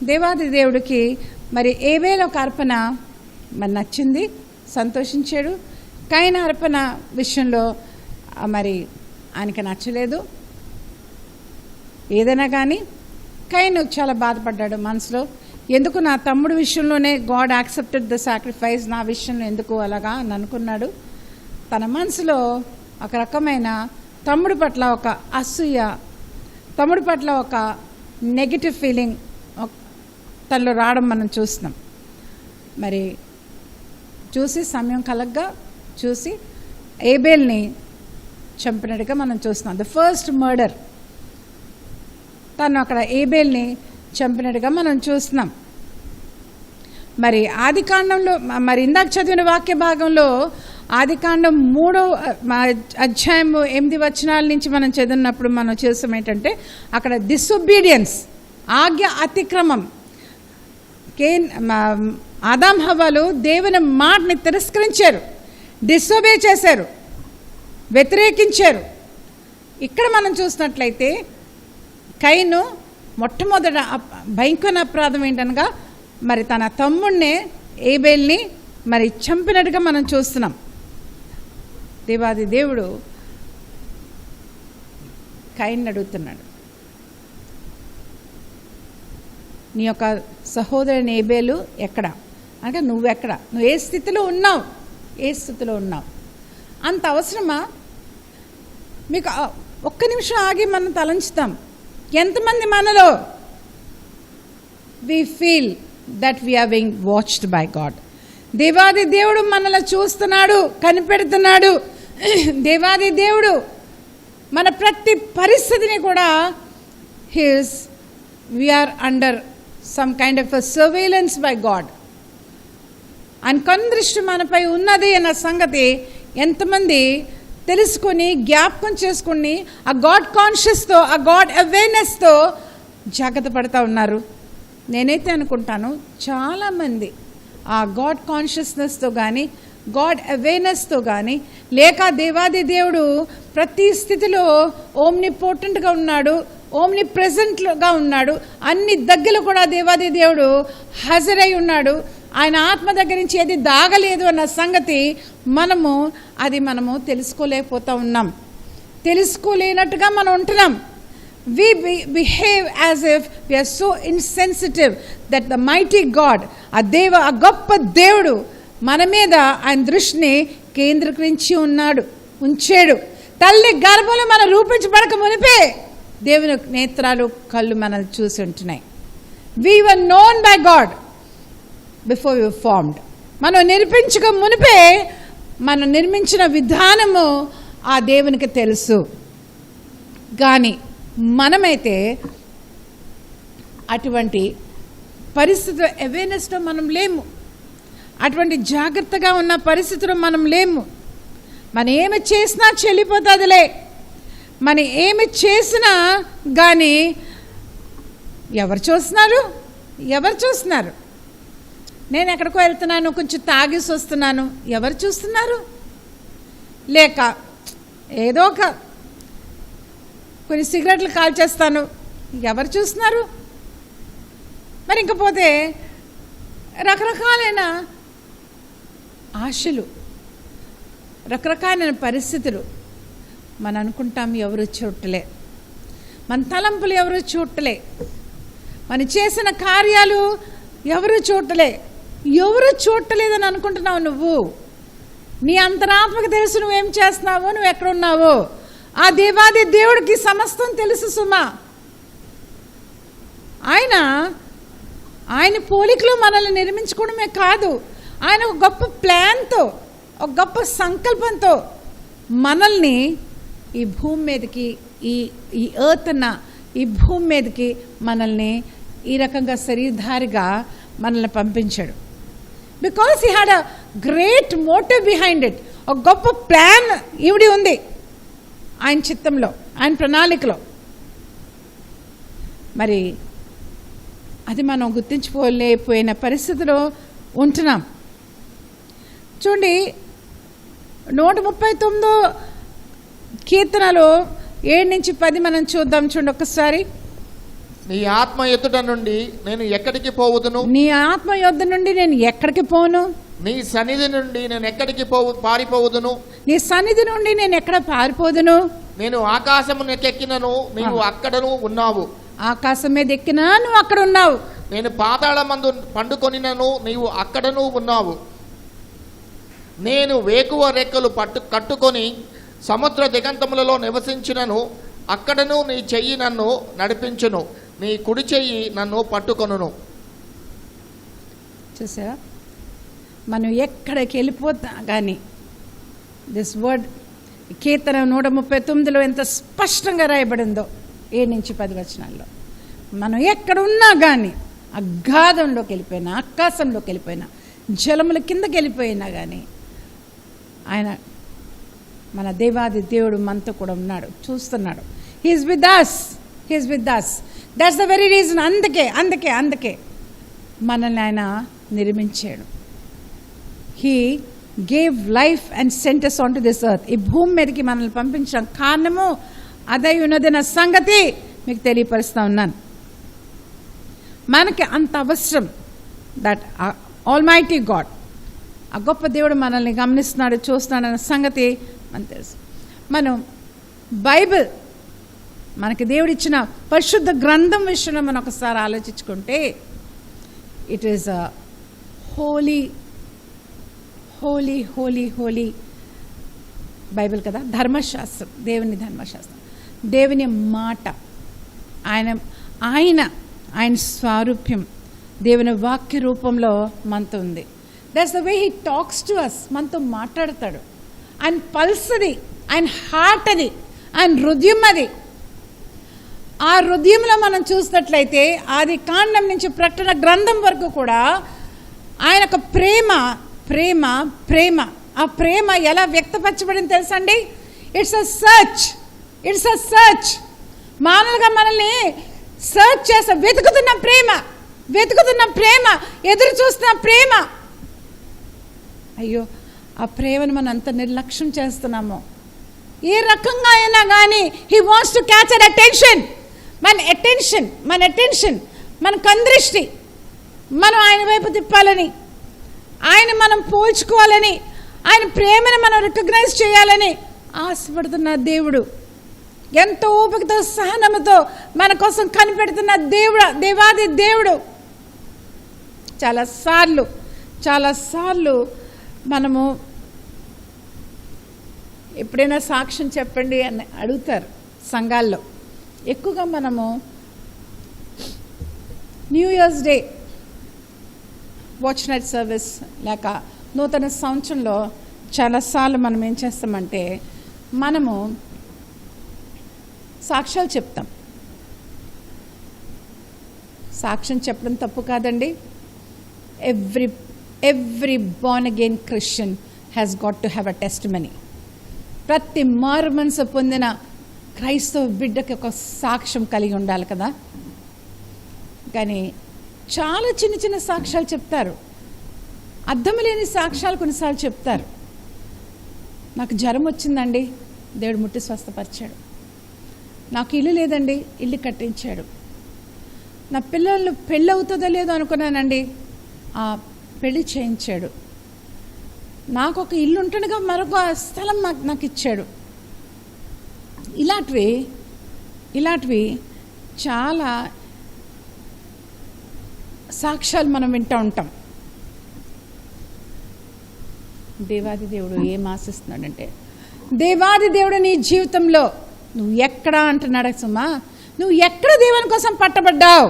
దేవాది దేవుడికి మరి హేబెలు ఒక అర్పణ మరి నచ్చింది, సంతోషించాడు. కయీను అర్పణ విషయంలో మరి ఆయనకి నచ్చలేదు. ఏదైనా కానీ కయీను చాలా బాధపడ్డాడు మనసులో. ఎందుకు నా తమ్ముడు విషయంలోనే గాడ్ యాక్సెప్టెడ్ ద సాక్రిఫైస్, నా విషయంలో ఎందుకు అలాగా అని అనుకున్నాడు. తన మనసులో ఒక రకమైన తమ్ముడి పట్ల ఒక అసూయ, తమ్ముడి పట్ల ఒక నెగిటివ్ ఫీలింగ్ తనలో రావడం మనం చూస్తున్నాం. మరి చూసి సమయం కలగ్గా చూసి హేబెల్ని చంపినట్టుగా మనం చూస్తున్నాం. ద ఫస్ట్ మర్డర్, తను అక్కడ హేబెల్ని చంపినట్టుగా మనం చూస్తున్నాం. మరి ఆదికాండంలో మరి ఇందాక చదివిన వాక్య భాగంలో ఆదికాండం 3వ అధ్యాయం 8 వచనాల నుంచి మనం చదివినప్పుడు మనం చూస్తాం ఏంటంటే అక్కడ డిసొబీడియన్స్, ఆజ్ఞ అతిక్రమం, ఆదాం హవ్వలు దేవుని మాటని తిరస్కరించారు, డిసోబే చేశారు, వ్యతిరేకించారు. ఇక్కడ మనం చూసినట్లయితే కయీను మొట్టమొదట భయంకర అపరాధం ఏంటనగా మరి తన తమ్ముడినే ఏబేల్ని మరి చంపినట్టుగా మనం చూస్తున్నాం. దేవాది దేవుడు కయీన్ని అడుగుతున్నాడు, నీ యొక్క సహోదరుని ఏబేలు ఎక్కడ అంటే నువ్వెక్కడ, నువ్వు ఏ స్థితిలో ఉన్నావు, ఏ స్థితిలో ఉన్నావు? అంత అవసరమా? మీకు ఒక్క నిమిషం ఆగి మనం తలంచుతాం. ఎంతమంది మనలో we feel that we are being watched by God. దేవాది దేవుడు మనల్ని చూస్తున్నాడు, కనిపెడుతున్నాడు. దేవాది దేవుడు మన ప్రతి పరిస్థితిని కూడా we are under some kind of surveillance by God. ఆయన కనుదృష్టి మనపై ఉన్నది అన్న సంగతి ఎంతమంది తెలుసుకొని జ్ఞాపకం చేసుకుని ఆ గాడ్ కాన్షియస్తో, ఆ గాడ్ అవేర్నెస్తో జాగ్రత్త పడుతూ ఉన్నారు. నేనైతే అనుకుంటాను చాలామంది ఆ గాడ్ కాన్షియస్నెస్తో కానీ, గాడ్ అవేర్నెస్తో కానీ, లేక దేవాది దేవుడు ప్రతి స్థితిలో ఓమ్నిపోటెంట్గా ఉన్నాడు, ఓమ్ని ప్రెజెంట్గా ఉన్నాడు, అన్ని దగ్గరలో కూడా దేవాది దేవుడు హాజరై ఉన్నాడు, ఆయన ఆత్మ దగ్గర నుంచి ఏది దాగలేదు అన్న సంగతి మనము తెలుసుకోలేకపోతూ ఉన్నాం. తెలుసుకోలేనట్టుగా మనం ఉంటున్నాం. We behave as if we are so insensitive that the mighty God, ఆ గొప్ప దేవుడు మన మీద ఆయన దృష్టిని కేంద్రీకరించి ఉంచాడు. తల్లి గర్భంలో మనం రూపించబడక మునిపే దేవుని నేత్రాలు, కళ్ళు మనల్ని చూసి ఉంటున్నాయి. We were known by God before we were formed. మనం నిర్మించక మునిపే మనం నిర్మించిన విధానము ఆ దేవునికి తెలుసు. కానీ మనమైతే అటువంటి పరిస్థితుల్లో అవేర్నెస్లో మనం లేము, అటువంటి జాగ్రత్తగా ఉన్న పరిస్థితుల్లో మనం లేము. మనం ఏమి చేసినా చెల్లిపోతుందిలే, మనం ఏమి చేసినా కానీ ఎవరు చూస్తున్నారు? నేను ఎక్కడికో వెళ్తున్నాను, కొంచెం తాగేసి వస్తున్నాను, ఎవరు చూస్తున్నారు? లేక ఏదో కొన్ని సిగరెట్లు కాల్చేస్తాను, ఎవరు చూస్తున్నారు? మరి ఇంకపోతే రకరకాలైన ఆశలు, రకరకాలైన పరిస్థితులు మనం అనుకుంటాం ఎవరు చూడలే, మన తలంపులు ఎవరు చూడలే, మనం చేసిన కార్యాలు ఎవరు చూడలేదని అనుకుంటున్నావు. నువ్వు నీ అంతరాత్మకు తెలుసు నువ్వేం చేస్తున్నావో, నువ్వు ఎక్కడున్నావో. ఆ దేవాది దేవుడికి సమస్తం తెలుసు సుమా. ఆయన పోలికలో మనల్ని నిర్మించుకోవడమే కాదు, ఆయన ఒక గొప్ప ప్లాన్తో, ఒక గొప్ప సంకల్పంతో మనల్ని ఈ భూమి మీదకి, ఈ ఎర్త్ అన్న ఈ భూమి మీదకి మనల్ని ఈ రకంగా శరీరధారిగా మనల్ని పంపించాడు. Because he had a great motive behind it. ఒక గొప్ప ప్లాన్ ఈవిడి ఉంది ఆయన చిత్తంలో, ఆయన ప్రణాళికలో. మరి అది మనం గుర్తించుకోలేకపోయిన పరిస్థితిలో ఉంటున్నాం. చూడండి 139 కీర్తనలో 7-10 మనం చూద్దాం. చూడండి ఒక్కసారి. నీ ఆత్మ ఎదుట నుండి నేను ఎక్కడికి పోవుదును, నీ ఆత్మ యొద్ద నుండి నేను ఎక్కడికి పోను, నీ సన్నిధి నుండి నేను ఎక్కడికి పారిపోవుదును, నీ సన్నిధి నుండి నేను ఎక్కడ పారిపోదును. నేను ఆకాశమునకెక్కినను నీవు అక్కడను ఉన్నావు, ఆకాశం మీద ఎక్కినా నువ్వు అక్కడ ఉన్నావు. నేను పాతాళమందు పండుకొనినను నీవు అక్కడను ఉన్నావు. నేను వేకువ రెక్కలు కట్టుకొని సముద్ర దిగంతములలో నివసించినను అక్కడను నీ చెయ్యి నన్ను నడిపించును, నీ కుడి చెయ్యి నన్ను పట్టుకొనును. చూసా, మనం ఎక్కడికి వెళ్ళిపోతా కానీ దిస్ వర్డ్ కీర్తన 139లో ఎంత స్పష్టంగా రాయబడిందో 7-10 వచనాల్లో. మనం ఎక్కడ ఉన్నా కానీ, అగాధంలోకి వెళ్ళిపోయినా, ఆకాశంలోకి వెళ్ళిపోయినా, జలముల కిందకి వెళ్ళిపోయినా కానీ ఆయన మన దేవాది దేవుడు మనతో కూడా ఉన్నాడు, చూస్తున్నాడు. He's with us. That's the very reason. అందుకే మనల్ని ఆయన నిర్మించాడు. He gave life and sent us on to this earth. ఈ భూమి మీదకి మనల్ని పంపించడం కారణము అదై ఉన్నదన్న సంగతి మీకు తెలియపరుస్తూ ఉన్నాను. మనకి అంత అవసరం దట్ ఆల్మైటీ గాడ్, ఆ గొప్ప దేవుడు మనల్ని గమనిస్తున్నాడు, చూస్తున్నాడు అన్న సంగతి మనకు తెలుసు. మనం బైబిల్ మనకి దేవుడిచ్చిన పరిశుద్ధ గ్రంథం విషయంలో మనం ఒకసారి ఆలోచించుకుంటే, it is a holy holy holy holy Bible కదా, ధర్మశాస్త్రం, దేవుని ధర్మశాస్త్రం, దేవుని మాట, ఆయన స్వారూప్యం దేవుని వాక్య రూపంలో మనతో ఉంది. That's the way he talks to us. మనతో మాట్లాడతాడు. ఆయన పల్స్ అది, ఆయన హార్ట్ అది, ఆయన హృదయం అది. ఆ హృదయంలో మనం చూసినట్లయితే ఆది కాండం నుంచి ప్రకటన గ్రంథం వరకు కూడా ఆయన ఒక ప్రేమ ప్రేమ ప్రేమ. ఆ ప్రేమ ఎలా వ్యక్తపరచబడింది తెలుసండి? It's a search. మామూలుగా మనల్ని సర్చ్ చేస్తా, వెతుకుతున్న ప్రేమ, ఎదురు చూస్తున్న ప్రేమ. అయ్యో, ఆ ప్రేమను మనం అంత నిర్లక్ష్యం చేస్తున్నాము. ఏ రకంగా అయినా కానీ he wants to catch our attention. మన అటెన్షన్, మన కందృష్టి మనం ఆయన వైపు తిప్పాలని, ఆయన మనం పోల్చుకోవాలని, ఆయన ప్రేమను మనం రికగ్నైజ్ చేయాలని ఆశపడుతున్న దేవుడు, ఎంతో ఓపికతో సహనముతో మన కోసం కనిపెడుతున్న దేవాది దేవుడు. చాలాసార్లు మనము ఎప్పుడైనా సాక్ష్యం చెప్పండి అని అడుగుతారు సంఘాల్లో. ఎక్కువగా మనము new years day, watch night service లేక నూతన సంవత్సరంలో చాలాసార్లు మనం ఏం చేస్తామంటే మనము సాక్ష్యాలు చెప్తాం. సాక్ష్యం చెప్పడం తప్పు కాదండి. Every Born again Christian has got to have a testimony. ప్రతి మారు మనసు పొందిన క్రైస్తవ బిడ్డకి ఒక సాక్ష్యం కలిగి ఉండాలి కదా. కానీ చాలా చిన్న సాక్ష్యాలు చెప్తారు, అర్థం లేని సాక్ష్యాలు కొన్నిసార్లు చెప్తారు. నాకు జ్వరం వచ్చిందండి, దేవుడు ముట్టి స్వస్థపరిచాడు. నాకు ఇల్లు లేదండి, ఇల్లు కట్టించాడు. నా పిల్లలు పెళ్ళి అవుతుందో లేదో అనుకున్నానండి, ఆ పెళ్ళి చేయించాడు. నాకు ఒక ఇల్లు ఉంటుండగా మరొక స్థలం నాకు ఇచ్చాడు. ఇలాంటివి చాలా సాక్ష్యాలు మనం వింటూ ఉంటాం. దేవాది దేవుడు ఏం ఆశిస్తున్నాడంటే, దేవాది దేవుడు నీ జీవితంలో నువ్వు ఎక్కడ అంటున్నాడు సుమా, నువ్వు ఎక్కడ దేవుని కోసం పట్టబడ్డావు,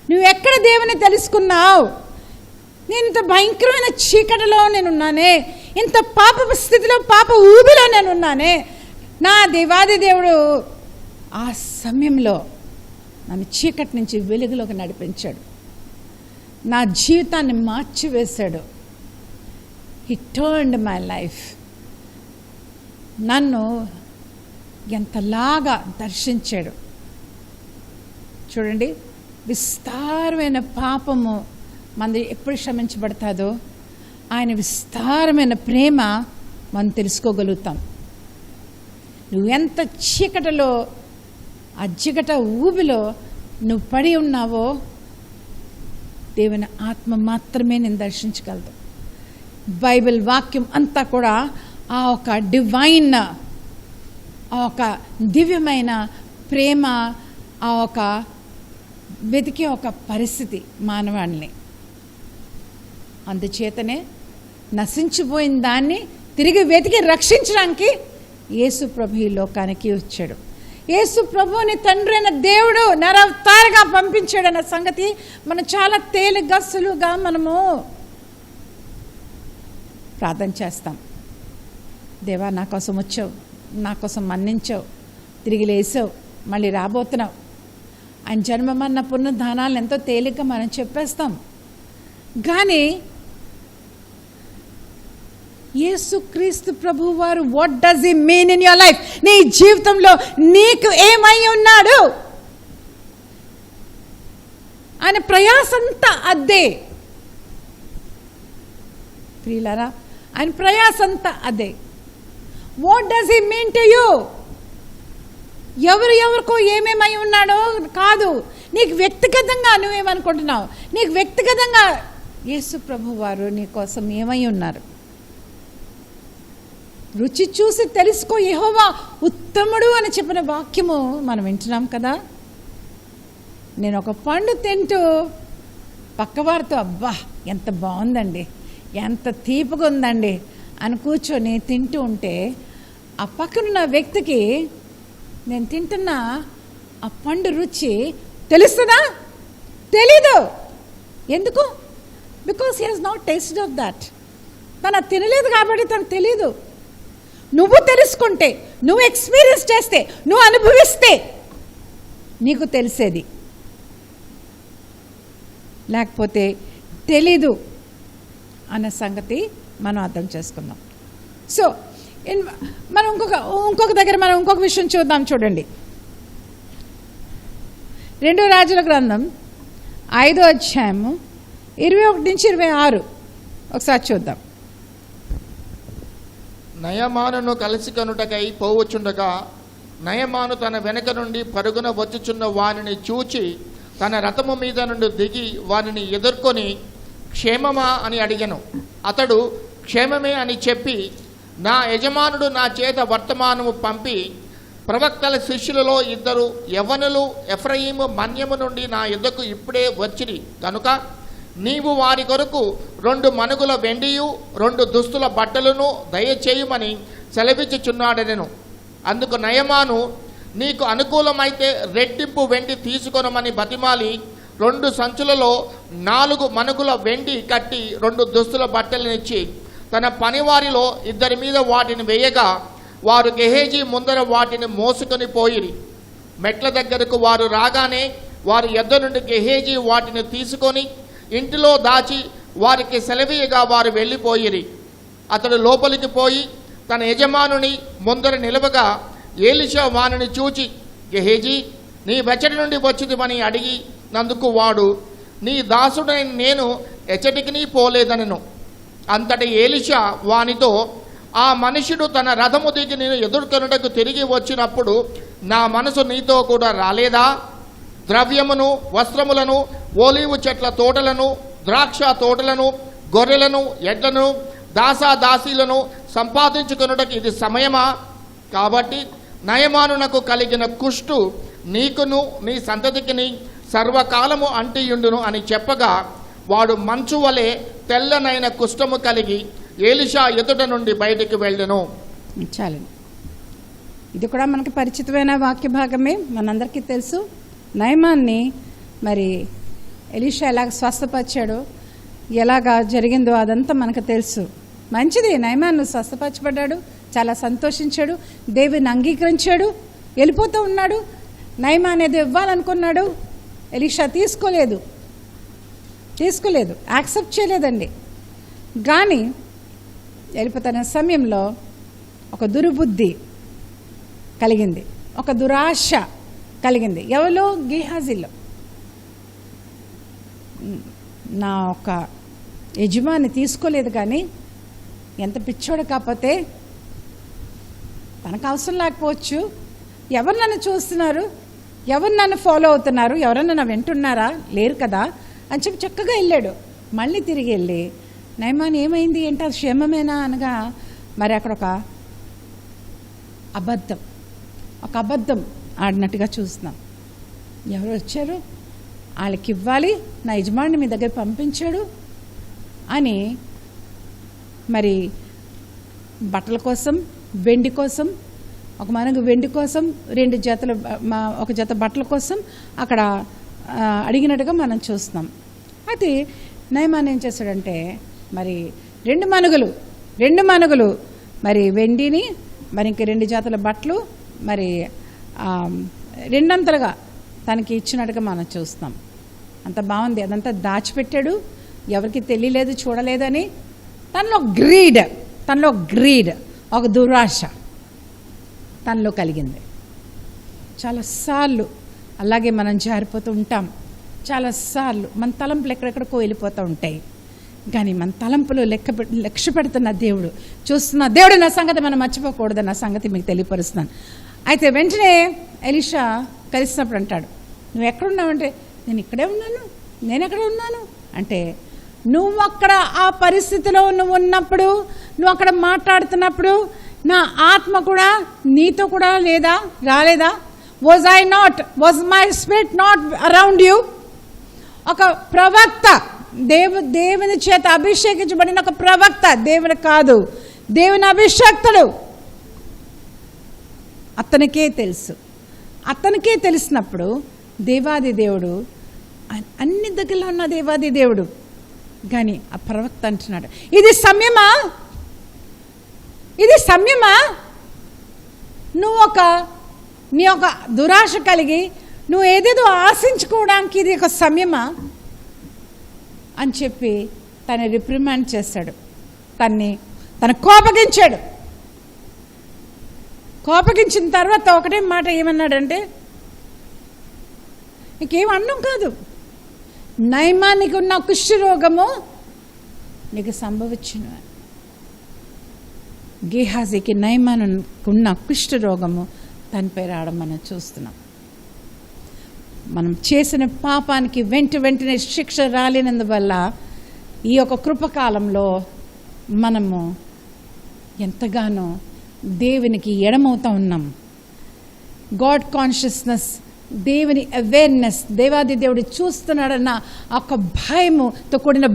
నువ్వు ఎక్కడ దేవుని తెలుసుకున్నావు. నేను ఇంత భయంకరమైన చీకటిలో నేనున్నానే, ఇంత పాప స్థితిలో, పాప ఊబిలో నేనున్నానే. నా దేవాది దేవుడు ఆ సమయంలో నన్ను చీకటి నుంచి వెలుగులోకి నడిపించాడు, నా జీవితాన్ని మార్చివేశాడు. He turned my life. నన్ను ఎంతలాగా దర్శించాడు చూడండి. విస్తారమైన పాపము మనది ఎప్పుడు క్షమించబడతాదో ఆయన విస్తారమైన ప్రేమ మనం తెలుసుకోగలుగుతాం. నువ్వు ఎంత చీకటిలో, ఆ చీకట ఊబిలో నువ్వు పడి ఉన్నావో దేవుని ఆత్మ మాత్రమే నేను దర్శించగలదు. బైబిల్ వాక్యం అంతా కూడా ఆ ఒక డివైన్, ఆ ఒక దివ్యమైన ప్రేమ, ఆ ఒక వెతికే ఒక పరిస్థితి మానవాళిని. అందుచేతనే నశించిపోయిన దాన్ని తిరిగి వెతికి రక్షించడానికి యేసు ప్రభు ఈ లోకానికి వచ్చాడు. యేసు ప్రభువుని తండ్రి అయిన దేవుడు నరవతారిగా పంపించాడన్న సంగతి మనం చాలా తేలిగ్గా, సులువుగా మనము ప్రార్థన చేస్తాం. దేవా, నా కోసం వచ్చావు, నా కోసం మన్నించావు, తిరిగి లేసావు, మళ్ళీ రాబోతున్నావు. ఆయన జన్మమన్న పునరుద్ధానాలను ఎంతో తేలిగ్గా మనం చెప్పేస్తాం. కానీ యేసుక్రీస్తు ప్రభు వారు, what does he mean in your life? నీ జీవితంలో నీకు ఏమై ఉన్నాడు? ఆయన ప్రయాసంతా అదే. ప్రియులారా, ఆయన ప్రయాసంతా అదే. What does he mean to you? ఎవరికో ఏమేమై ఉన్నాడో కాదు, నీకు వ్యక్తిగతంగా నువ్వేమనుకుంటున్నావు, నీకు వ్యక్తిగతంగా యేసు ప్రభు వారు నీ కోసం ఏమై ఉన్నారు. రుచి చూసి తెలుసుకో, యెహోవా ఉత్తముడు అని చెప్పిన వాక్యము మనం వింటున్నాం కదా. నేను ఒక పండు తింటూ పక్కవారితో అబ్బా ఎంత బాగుందండి, ఎంత తీపిగా ఉందండి అని కూర్చొని తింటూ ఉంటే ఆ పక్కనున్న వ్యక్తికి నేను తింటున్న ఆ పండు రుచి తెలుస్తుందా? తెలీదు. ఎందుకు? Because he has not tasted of that. తను తినలేదు కాబట్టి తనకు తెలీదు. నువ్వు తెలుసుకుంటే, నువ్వు ఎక్స్పీరియన్స్ చేస్తే, నువ్వు అనుభవిస్తే నీకు తెలిసేది. లేకపోతే తెలీదు అన్న సంగతి మనం అర్థం చేసుకుందాం. సో మనం ఇంకొక దగ్గర మనం ఇంకొక విషయం చూద్దాం. చూడండి, 2 రాజుల గ్రంథం 5వ అధ్యాయము 21 నుంచి 26 ఒకసారి చూద్దాం. నయమానును కలిసి కనుటకై పోవచ్చుండగా నయమాను తన వెనక నుండి పరుగున వచ్చుచున్న వానిని చూచి తన రథము మీద నుండి దిగి వానిని ఎదుర్కొని క్షేమమా అని అడిగెను. అతడు క్షేమమే అని చెప్పి, నా యజమానుడు నా చేత వర్తమానము పంపి ప్రవక్తల శిష్యులలో 2 యవ్వనులు ఎఫ్రాయిము మన్యము నుండి నా యుద్ధకు ఇప్పుడే వచ్చిరి కనుక నీవు వారి కొరకు 2 మనుగుల వెండియు 2 దుస్తుల బట్టలను దయచేయమని సెలవిచ్చుచున్నాడనెను. అందుకు నయమాను, నీకు అనుకూలమైతే రెట్టింపు వెండి తీసుకొనమని బతిమాలి 2 సంచులలో 4 మనుగుల వెండి కట్టి 2 దుస్తుల బట్టలనిచ్చి తన పనివారిలో 2 మీద వాటిని వేయగా వారు గెహేజీ ముందర వాటిని మోసుకొని పోయిరి. మెట్ల దగ్గరకు వారు రాగానే వారి యొద్ద నుండి గెహేజీ వాటిని తీసుకొని ఇంటిలో దాచి వారికి సెలవీయగా వారు వెళ్ళిపోయిరి. అతడు లోపలికి పోయి తన యజమానుని ముందర నిలవగా ఏలీషా వానిని చూచి, గెహేజీ, నీ వెచ్చటి నుండి వచ్చిదివని అడిగి నందుకు వాడు, నీ దాసుడైన నేను ఎచ్చటికి పోలేదనెను. అంతటి ఏలీషా వానితో, ఆ మనుషుడు తన రథము దిగి నేను ఎదుర్కొనుటకు తిరిగి వచ్చినప్పుడు నా మనసు నీతో కూడా రాలేదా? ద్రవ్యమును, వస్త్రములను, ఓలీవు చెట్ల తోటలను, ద్రాక్ష తోటలను, గొర్రెలను, ఎడ్లను, దాసాదాసీలను సంపాదించుకొనుటకు ఇది సమయమా? కాబట్టి నయమానునకు కలిగిన కుష్టు నీకును నీ సంతతికిని సర్వకాలము అంటియుండును అని చెప్పగా వాడు మంచు వలె తెల్లనైన కుష్ఠము కలిగి ఏలీషా ఎదుట నుండి బయటికి వెళ్ళెను. చాలండి, ఇది కూడా మనకి పరిచితమైన వాక్య భాగమే, మనందరికీ తెలుసు. నయమాన్ని మరి ఎలీషా ఎలాగ స్వస్థపరిచాడో, ఎలాగా జరిగిందో అదంతా మనకు తెలుసు. మంచిది, నయమాను స్వస్థపరచబడ్డాడు, చాలా సంతోషించాడు, దేవుని అంగీకరించాడు, వెళ్ళిపోతూ ఉన్నాడు. నయమా అనేది ఇవ్వాలనుకున్నాడు, ఎలీషా తీసుకోలేదు, యాక్సెప్ట్ చేయలేదండి. కానీ వెళ్ళిపోతున్న సమయంలో ఒక దుర్బుద్ధి కలిగింది, ఒక దురాశ కలిగింది. ఎవరో? గేహాజీలో. నా ఒక యజమాని తీసుకోలేదు, కానీ ఎంత పిచ్చోడు కాకపోతే తనకు అవసరం లేకపోవచ్చు, ఎవరు నన్ను చూస్తున్నారు, ఎవరు నన్ను ఫాలో అవుతున్నారు, ఎవరన్నా నా వెంటున్నారా, లేరు కదా అని చెప్పి చక్కగా వెళ్ళాడు. మళ్ళీ తిరిగి వెళ్ళి నయమాన్ ఏమైంది, ఏంటి, అది క్షేమమేనా అనగా మరి అక్కడ ఒక అబద్ధం ఆడినట్టుగా చూస్తున్నాం. ఎవరు వచ్చారు, వాళ్ళకి ఇవ్వాలి, నా యజమాని మీ దగ్గర పంపించాడు అని మరి బట్టల కోసం, వెండి కోసం, ఒక మనకు వెండి కోసం 2 జతలు, ఒక జత బట్టల కోసం అక్కడ అడిగినట్టుగా మనం చూస్తున్నాం. అయితే నయమాన్ ఏం చేశాడంటే మరి 2 మనుగులు మరి వెండిని, మరి ఇంక 2 జతల బట్టలు మరి 2 తనకి ఇచ్చినట్టుగా మనం చూస్తాం. అంత బాగుంది, అదంతా దాచిపెట్టాడు, ఎవరికి తెలియలేదు, చూడలేదని. తనలో గ్రీడ్, ఒక దురాశ తనలో కలిగింది. చాలాసార్లు అలాగే మనం జారిపోతూ ఉంటాం. చాలాసార్లు మన తలంపులు ఎక్కడెక్కడికో వెళ్ళిపోతూ ఉంటాయి, కానీ మన తలంపులు లక్ష్య పెడుతున్న దేవుడు, చూస్తున్న దేవుడు నా సంగతి మనం మర్చిపోకూడదు, నా సంగతి మీకు తెలియపరుస్తున్నాను. అయితే వెంటనే ఎలీషా కలిసినప్పుడు అంటాడు, నువ్వు ఎక్కడున్నావంటే, నేను ఇక్కడే ఉన్నాను, నేను ఎక్కడ ఉన్నాను అంటే, నువ్వు అక్కడ ఆ పరిస్థితిలో నువ్వు ఉన్నప్పుడు, నువ్వు అక్కడ మాట్లాడుతున్నప్పుడు నా ఆత్మ కూడా నీతో కూడా రాలేదా? Was my spirit not around you? ఒక ప్రవక్త, దేవుని చేత అభిషేకించబడిన ఒక ప్రవక్త, దేవుని కాదు, దేవుని అభిషేక్తుడు, అతనికే తెలుసు. అతనికే తెలిసినప్పుడు దేవాది దేవుడు, అన్ని దగ్గరలో ఉన్న దేవాది దేవుడు, కానీ ఆ ప్రవక్త అంటున్నాడు, ఇది సమయమా? నీ ఒక దురాశ కలిగి నువ్వు ఏదేదో ఆశించుకోవడానికి ఇది ఒక సమయమా అని చెప్పి తను రిప్రిమాండ్ చేశాడు, తను కోపగించిన తర్వాత ఒకటే మాట ఏమన్నాడంటే, నీకేం అన్నం కాదు, నయమానికి ఉన్న కుష్ఠరోగము నీకు సంభవించును. గేహాజీకి నయమానుకున్న కుష్ఠరోగము తనపై రావడం మనం చూస్తున్నాం. మనం చేసిన పాపానికి వెంటనే శిక్ష రాలేనందువల్ల ఈ యొక్క కృపకాలంలో మనము ఎంతగానో దేవునికి ఎడమవుతా ఉన్నాం. గాడ్ కాన్షియస్నెస్, దేవుని అవేర్నెస్, దేవాది దేవుడు చూస్తున్నాడన్న ఒక భయముతో కూడిన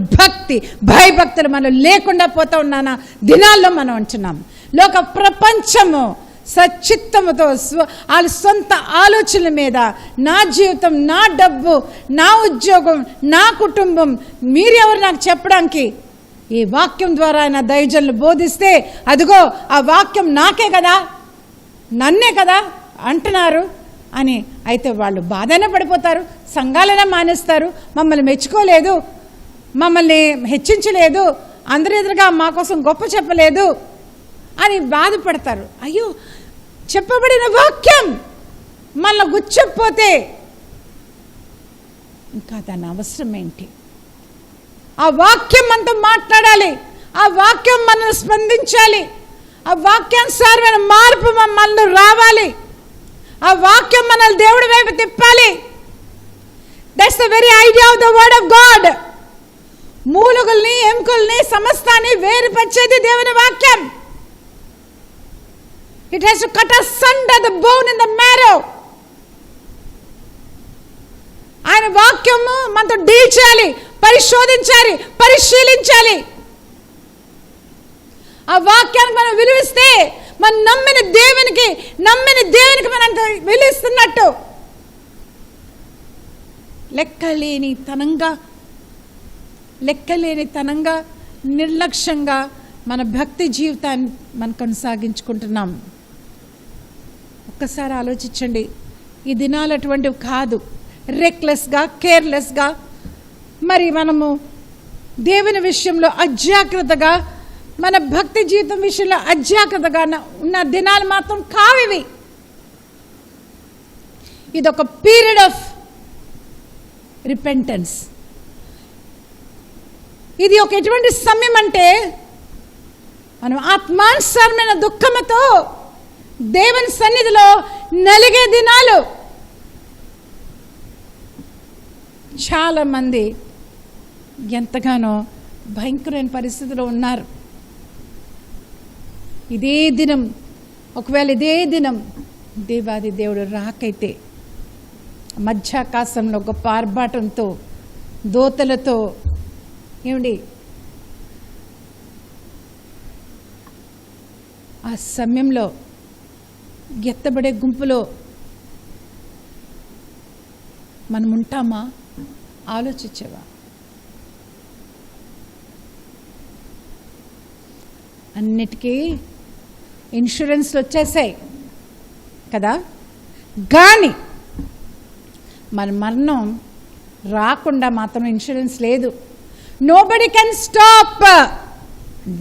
భయభక్తులు మనం లేకుండా పోతా ఉన్న దినాల్లో మనం ఉంటున్నాం. లోక ప్రపంచము సచిత్తముతో వాళ్ళ సొంత ఆలోచనల మీద, నా జీవితం, నా డబ్బు, నా ఉద్యోగం, నా కుటుంబం, మీరెవరు నాకు చెప్పడానికి? ఈ వాక్యం ద్వారా ఆయన దైవజనులు బోధిస్తే, అదిగో ఆ వాక్యం నాకే కదా, నన్నే కదా అంటున్నారు అని అయితే వాళ్ళు బాధనే పడిపోతారు, సంఘాలనే మానేస్తారు, మమ్మల్ని మెచ్చుకోలేదు, మమ్మల్ని హెచ్చించలేదు, అందరి ఎదురుగా మా కోసం గొప్ప చెప్పలేదు అని బాధపడతారు. అయ్యో, చెప్పబడిన వాక్యం మళ్ళీ గుచ్చకపోతే ఇంకా దాని అవసరం ఏంటి? ఆ వాక్యం మనతో మాట్లాడాలి, ఆ వాక్యం మనల్ని స్పందించాలి, ఆ వాక్యానుసారమైన మార్పు మనలో రావాలి, ఆ వాక్యం మనల్ని దేవుడి వైపు తిప్పాలి. That's the very idea of the word of God. మూలుగుల్ని, ఎముకల్ని, సమస్తాన్ని వేరుపరిచేది దేవుని వాక్యం. It has to cut asunder the bone and the marrow. ఆయన వాక్యము మనతో డీల్ చేయాలి, పరిశోధించాలి, పరిశీలించాలి. ఆ వాక్యానికి మనం విలువిస్తే మనం నమ్మిన దేవునికి మనం విలువిస్తున్నట్టు. లెక్కలేని తనంగా నిర్లక్ష్యంగా మన భక్తి జీవితాన్ని మనం కొనసాగించుకుంటున్నాం. ఒక్కసారి ఆలోచించండి. ఈ దినాలు అటువంటివి కాదు. రెక్లెస్గా, కేర్లెస్గా, మరి మనము దేవుని విషయంలో అజాగ్రత్తగా, మన భక్తి జీవితం విషయంలో అజాగ్రత్తగా ఉన్న దినాలు మాత్రం కావివి. ఇదొక పీరియడ్ ఆఫ్ రిపెంటెన్స్. ఇది ఒక ఎటువంటి సమయం అంటే, మనం ఆత్మానుసారమైన దుఃఖముతో దేవుని సన్నిధిలో నలిగే దినాలు. చాలామంది ఎంతగానో భయంకరమైన పరిస్థితిలో ఉన్నారు. ఒకవేళ ఇదే దినం దేవాది దేవుడు రాకైతే, మధ్యాకాశంలో గొప్ప ఆర్భాటంతో, దోతలతో, ఏమండి ఆ సమయంలో ఎత్తబడే గుంపులో మనం ఉంటామా? ఆలోచించేవా? అన్నిటికీ ఇన్సూరెన్స్లు వచ్చేసాయి కదా, కానీ మన మరణం రాకుండా మాత్రం ఇన్సూరెన్స్ లేదు. Nobody can stop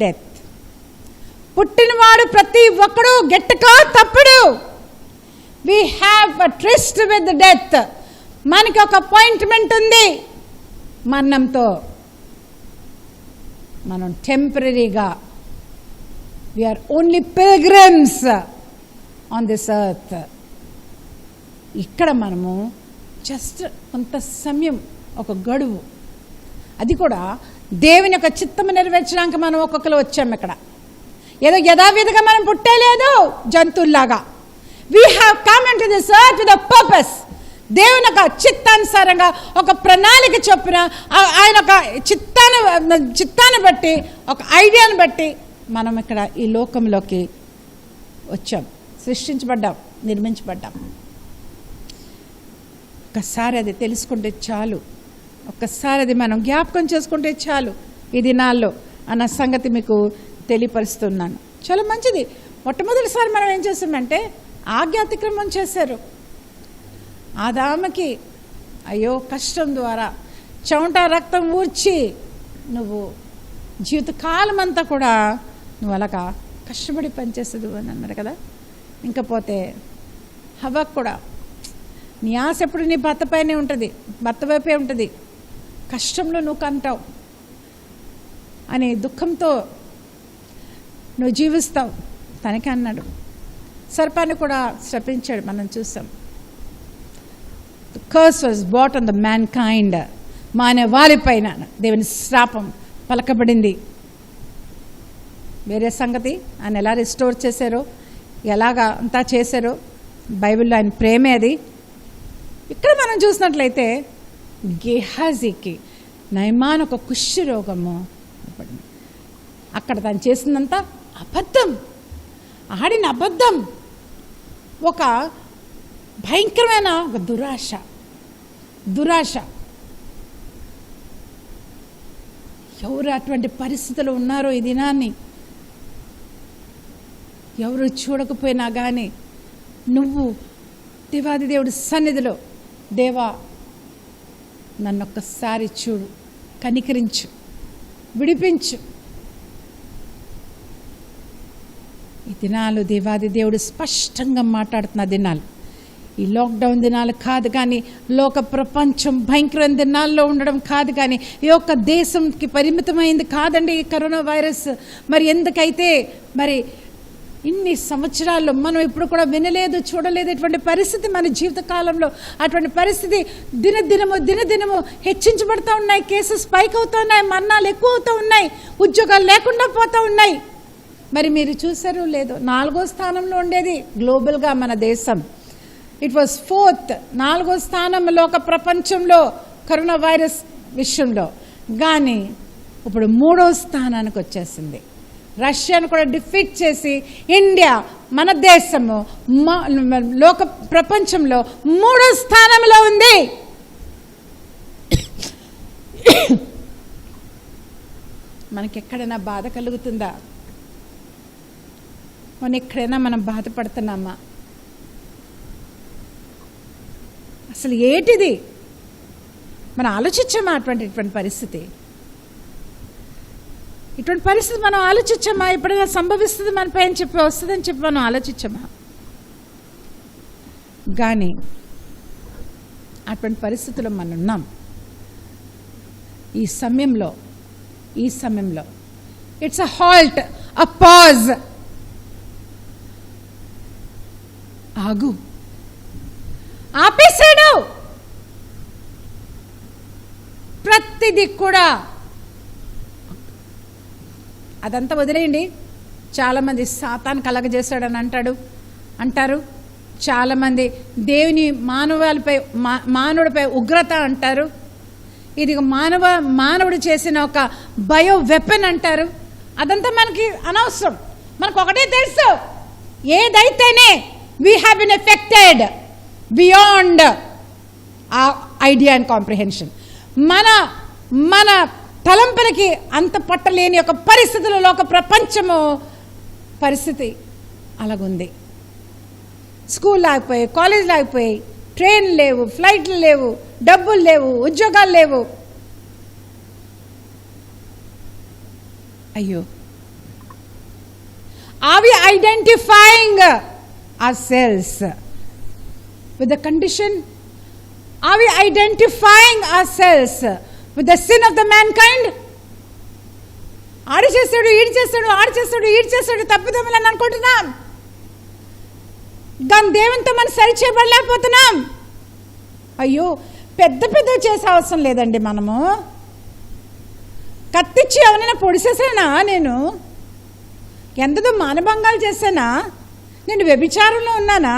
death. పుట్టినవాడు ప్రతి ఒక్కడు గెట్టక తప్పుడు. We have a tryst with death. మనకి ఒక అపాయింట్మెంట్ ఉంది. మరణంతో మనం టెంపరీగా we are only pilgrims on this earth. ఇక్కడ మనము జస్ట్ కొంత సమయం, ఒక గడువు, అది కూడా దేవుని యొక్క చిత్తము నెరవేర్చడానికి మనం ఒక్కొక్కరు వచ్చాము. ఇక్కడ ఏదో యథావిధిగా మనం పుట్టేలేదు జంతువుల్లాగా. We have come into this earth with a purpose. దేవుని యొక్క చిత్తానుసారంగా ఒక ప్రణాళిక చొప్పున ఆయన ఒక చిత్తాన్ని బట్టి, ఒక ఐడియాని బట్టి మనం ఇక్కడ ఈ లోకంలోకి వచ్చాం, సృష్టించబడ్డాం, నిర్మించబడ్డాం. ఒక్కసారి అది తెలుసుకుంటే చాలు, ఒక్కసారి అది మనం జ్ఞాపకం చేసుకుంటే చాలు ఈ దినాల్లో అన్న సంగతి మీకు తెలియపరుస్తున్నాను. చాలా మంచిది. మొట్టమొదటిసారి మనం ఏం చేస్తామంటే ఆజ్ఞాతిక్రమం చేశారు. ఆదాముకి అయ్యో కష్టం ద్వారా చెమట రక్తం ఊర్చి నువ్వు జీవితకాలం అంతా కూడా నువ్వు అలాగా కష్టపడి పనిచేసేది అని అన్నారు కదా. ఇంకపోతే హవ్వకు కూడా నీ ఆశ ఎప్పుడు నీ భర్త పైనే ఉంటుంది, భర్త వైపే ఉంటుంది, కష్టంలో నువ్వు కంటావు అని దుఃఖంతో నువ్వు జీవిస్తావు తనకే అన్నాడు. సర్పాన్ని కూడా శపించాడు, మనం చూసాం. The curse was bat on the man kind. మానవ వారిపైన దేవుని శ్రాపం పలకబడింది. వేరే సంగతి ఆయన ఎలా రిస్టోర్ చేశారో, ఎలాగా అంతా చేశారో బైబిల్లో ఆయన ప్రేమే అది. ఇక్కడ మనం చూసినట్లయితే గేహాజీకి నయమాన్ ఒక కుష్టి రోగము పడింది. అక్కడ తను చేసిందంతా అబద్ధం, ఆడిన అబద్ధం, ఒక భయంకరమైన ఒక దురాశ. ఎవరు అటువంటి పరిస్థితులు ఉన్నారో ఈ దినాన్ని, ఎవరు చూడకపోయినా కానీ నువ్వు దేవాది దేవుడి సన్నిధిలో, దేవా నన్నొక్కసారి చూడు, కనికరించు, విడిపించు. ఈ దినాలు దేవాది దేవుడు స్పష్టంగా మాట్లాడుతున్న దినాలు. ఈ లాక్డౌన్ దినాలు కాదు కానీ, లోక ప్రపంచం భయంకరమైన దినాల్లో ఉండడం కాదు కానీ, ఈ యొక్క దేశంకి పరిమితమైంది కాదండి ఈ కరోనా వైరస్. మరి ఎందుకైతే మరి ఇన్ని సంవత్సరాల్లో మనం ఇప్పుడు కూడా వినలేదు, చూడలేదు ఇటువంటి పరిస్థితి మన జీవిత కాలంలో. అటువంటి పరిస్థితి దినదినము హెచ్చించబడుతూ ఉన్నాయి. కేసెస్ స్పైక్ అవుతూ ఉన్నాయి, మరణాలు ఎక్కువ అవుతూ ఉన్నాయి, ఉద్యోగాలు లేకుండా పోతూ ఉన్నాయి. మరి మీరు చూసారు లేదో, 4వ స్థానంలో ఉండేది గ్లోబల్గా మన దేశం. ఇట్ వాజ్ 4th, 4వ స్థానంలో ఒక ప్రపంచంలో కరోనా వైరస్ విషయంలో. కానీ ఇప్పుడు 3వ స్థానానికి వచ్చేసింది. రష్యాను కూడా డిఫీట్ చేసి ఇండియా, మన దేశము లోక ప్రపంచంలో 3వ స్థానంలో ఉంది. మనకెక్కడైనా బాధ కలుగుతుందా? మనం ఎక్కడైనా మనం బాధపడుతున్నామా? అసలు ఏటిది? మనం ఆలోచించామా ఇటువంటి పరిస్థితి? ఇటువంటి పరిస్థితి మనం ఆలోచించామా? ఎప్పుడైనా సంభవిస్తుంది మనపై అని చెప్పి, వస్తుందని చెప్పి మనం ఆలోచించామా? కానీ అటువంటి పరిస్థితుల్లో మనం ఉన్నాం. ఈ సమయంలో it's a halt, a pause. ఆగు, ఆపేశాడు ప్రతిదీ కూడా. అదంతా వదిలేయండి. చాలామంది సాతాను కలగజేశాడని అంటారు. చాలామంది దేవుని మానవుడిపై ఉగ్రత అంటారు. ఇది మానవుడు చేసిన ఒక బయో వెపన్ అంటారు. అదంతా మనకి అనవసరం. మనకు ఒకటే తెలుసు, ఏదైతేనే we have been affected beyond ఆ ఐడియా అండ్ కాంప్రిహెన్షన్. మన తలంపులకి అంత పట్టలేని ఒక పరిస్థితులలో ఒక ప్రపంచము పరిస్థితి అలాగుంది. స్కూల్ లేకపోయి, కాలేజ్ లేకపోయి, ట్రైన్లు లేవు, ఫ్లైట్లు లేవు, డబ్బులు లేవు, ఉద్యోగాలు లేవు. అయ్యో, are we identifying ourselves with the condition Are we identifying ourselves with the sin of the mankind? ఆడు చేస్తాడు, ఈడు చేస్తాడు, ఆడు చేస్తాడు, ఈడు చేస్తాడు తప్పుదమ్ములని అనుకుంటున్నాం. కానీ దేవునితో మనం సరిచేయబడలేకపోతున్నాం. అయ్యో, పెద్ద పెద్ద చేసే అవసరం లేదండి. మనము కత్తిచ్చి ఎవరైనా పొడిసేసానా, నేను ఎంతదో మానభంగాలు చేశానా, నేను వ్యభిచారంలో ఉన్నానా,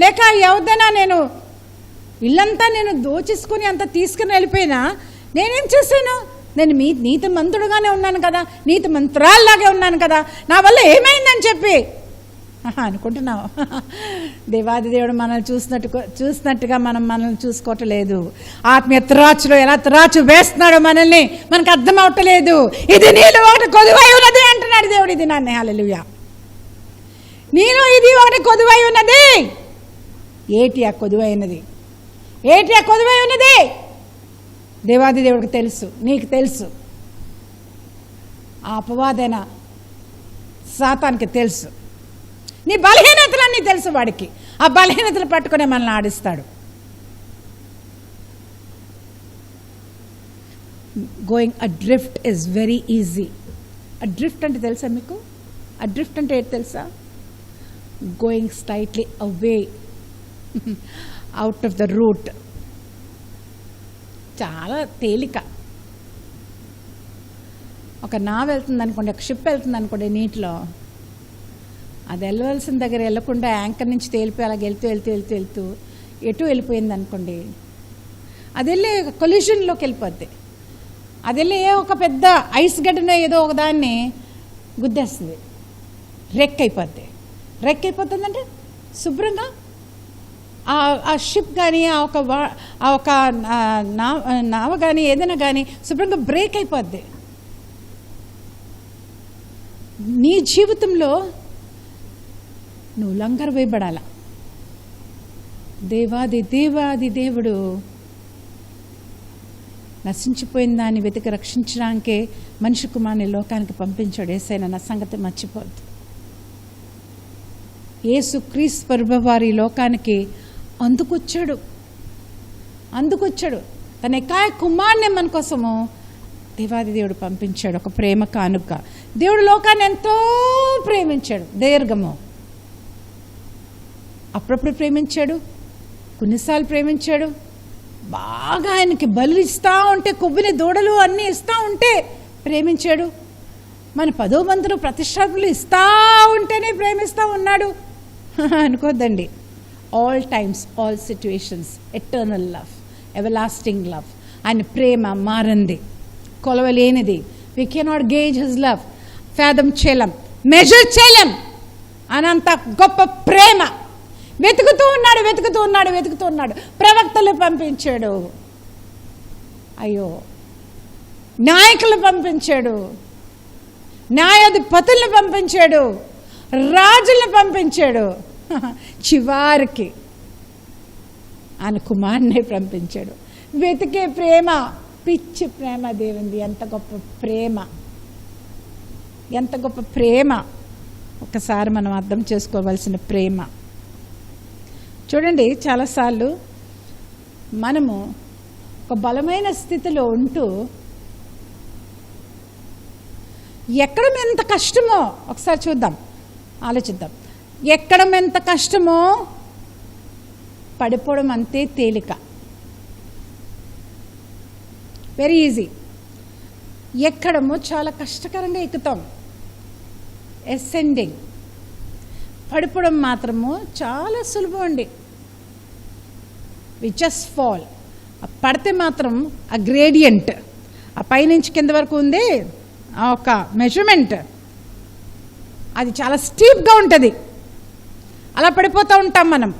లేక ఎవరిదైనా నేను ఇల్లంతా నేను దోచేసుకుని అంత తీసుకుని వెళ్ళిపోయినా, నేనేం చేశాను? నేను నీతి మంతుడుగానే ఉన్నాను కదా, నీతి మంత్రాల్లాగే ఉన్నాను కదా, నా వల్ల ఏమైందని చెప్పి అనుకుంటున్నావు. దేవాది దేవుడు మనల్ని చూసినట్టుగా మనల్ని చూసుకోవటం లేదు. ఆత్మీయ త్రాచులో ఎలా త్రాచు వేస్తున్నాడో మనల్ని మనకు అర్థం అవటలేదు. ఇది నీలో ఒకటి కొదువై ఉన్నది అంటున్నాడు దేవుడు. ఇది నాన్న హల్లెలూయా. నీలో ఇది ఒకటి కొదువై ఉన్నది. ఏటి ఆ కొదువై ఉన్నది? ఏటి ఆ కొదువై ఉన్నది? దేవాది దేవుడికి తెలుసు, నీకు తెలుసు, ఆ అపవాదైన సాతానికి తెలుసు. నీ బలహీనతలన్నీ తెలుసు వాడికి. ఆ బలహీనతలు పట్టుకునే మనల్ని ఆడిస్తాడు. Going adrift is very easy. Adrift అంటే తెలుసా మీకు? అడ్రిఫ్ట్ అంటే ఏంటి తెలుసా? Going slightly away out of the route. చాలా తేలిక. ఒక నావ వెళ్తుంది అనుకోండి, ఒక షిప్ వెళ్తుంది అనుకోండి నీటిలో, అది వెళ్ళవలసిన దగ్గర వెళ్ళకుండా యాంకర్ నుంచి తేలిపోయి అలా వెళ్తూ ఎటు వెళ్ళిపోయింది అనుకోండి, అది వెళ్ళి కొల్యూషన్లోకి వెళ్ళిపోద్ది. అది వెళ్ళి ఒక పెద్ద ఐస్ గడ్డనో ఏదో ఒకదాన్ని గుద్దేస్తుంది, రెక్ అయిపోతుందంటే శుభ్రంగా ఆ షిప్ కానీ ఆ ఒక నావ కానీ ఏదైనా కానీ శుభ్రంగా బ్రేక్ అయిపోద్ది. నీ జీవితంలో నువ్వు లంగరు వేయబడాల. దేవాది దేవుడు నశించిపోయిన దాన్ని వెతికి రక్షించడానికే మనిషి కుమారుని లోకానికి పంపించాడు. యేసయ్య నా సంగతి మర్చిపోద్దు. యేసు క్రీస్తు ప్రభువారి లోకానికి అందుకొచ్చాడు. తన ఏకాయ కుమారుని మన కోసము దేవాది దేవుడు పంపించాడు. ఒక ప్రేమ కానుక. దేవుడు లోకాన్ని ఎంతో ప్రేమించాడు. దీర్ఘము అప్పుడప్పుడు ప్రేమించాడు, కొన్నిసార్లు ప్రేమించాడు. బాగా ఆయనకి బలు ఇస్తూ ఉంటే, కొవ్విని దూడలు అన్నీ ఇస్తూ ఉంటే ప్రేమించాడు. మన 10వ వంతులు ప్రతిష్టాపనలు ఇస్తూ ఉంటేనే ప్రేమిస్తూ ఉన్నాడు అనుకోద్దండి. All times, all situations, eternal love, everlasting love. ఆయన ప్రేమ మారంది, కొలవలేనిది. We cannot gauge his love, fathom చేయలేం, మెజర్ చేయలేం. అనంత గొప్ప ప్రేమ. వెతుకుతూ ఉన్నాడు. ప్రవక్తలు పంపించాడు, అయ్యో నాయకులు పంపించాడు, న్యాయాధిపతులను పంపించాడు, రాజులను పంపించాడు. చివారికి ఆయన కుమారుని పంపించాడు. వెతికే ప్రేమ, పిచ్చి ప్రేమ దేవుంది. ఎంత గొప్ప ప్రేమ. ఒకసారి మనం అర్థం చేసుకోవాల్సిన ప్రేమ. చూడండి, చాలాసార్లు మనము ఒక బలమైన స్థితిలో ఉంటూ ఎక్కడం ఎంత కష్టమో ఒకసారి ఆలోచిద్దాం. ఎక్కడం ఎంత కష్టమో పడిపోవడం అంతే తేలిక. Very easy. ఎక్కడము చాలా కష్టకరంగా ఎక్కుతాం, అసెండింగ్. పడిపోవడం మాత్రము చాలా సులభం అండి. We just fall. పడితే మాత్రం ఆ గ్రేడియంట్, ఆ పైనుంచి కింద వరకు ఉంది ఆ ఒక మెజర్మెంట్, అది చాలా స్టీప్గా ఉంటుంది. అలా పడిపోతూ ఉంటాం మనం.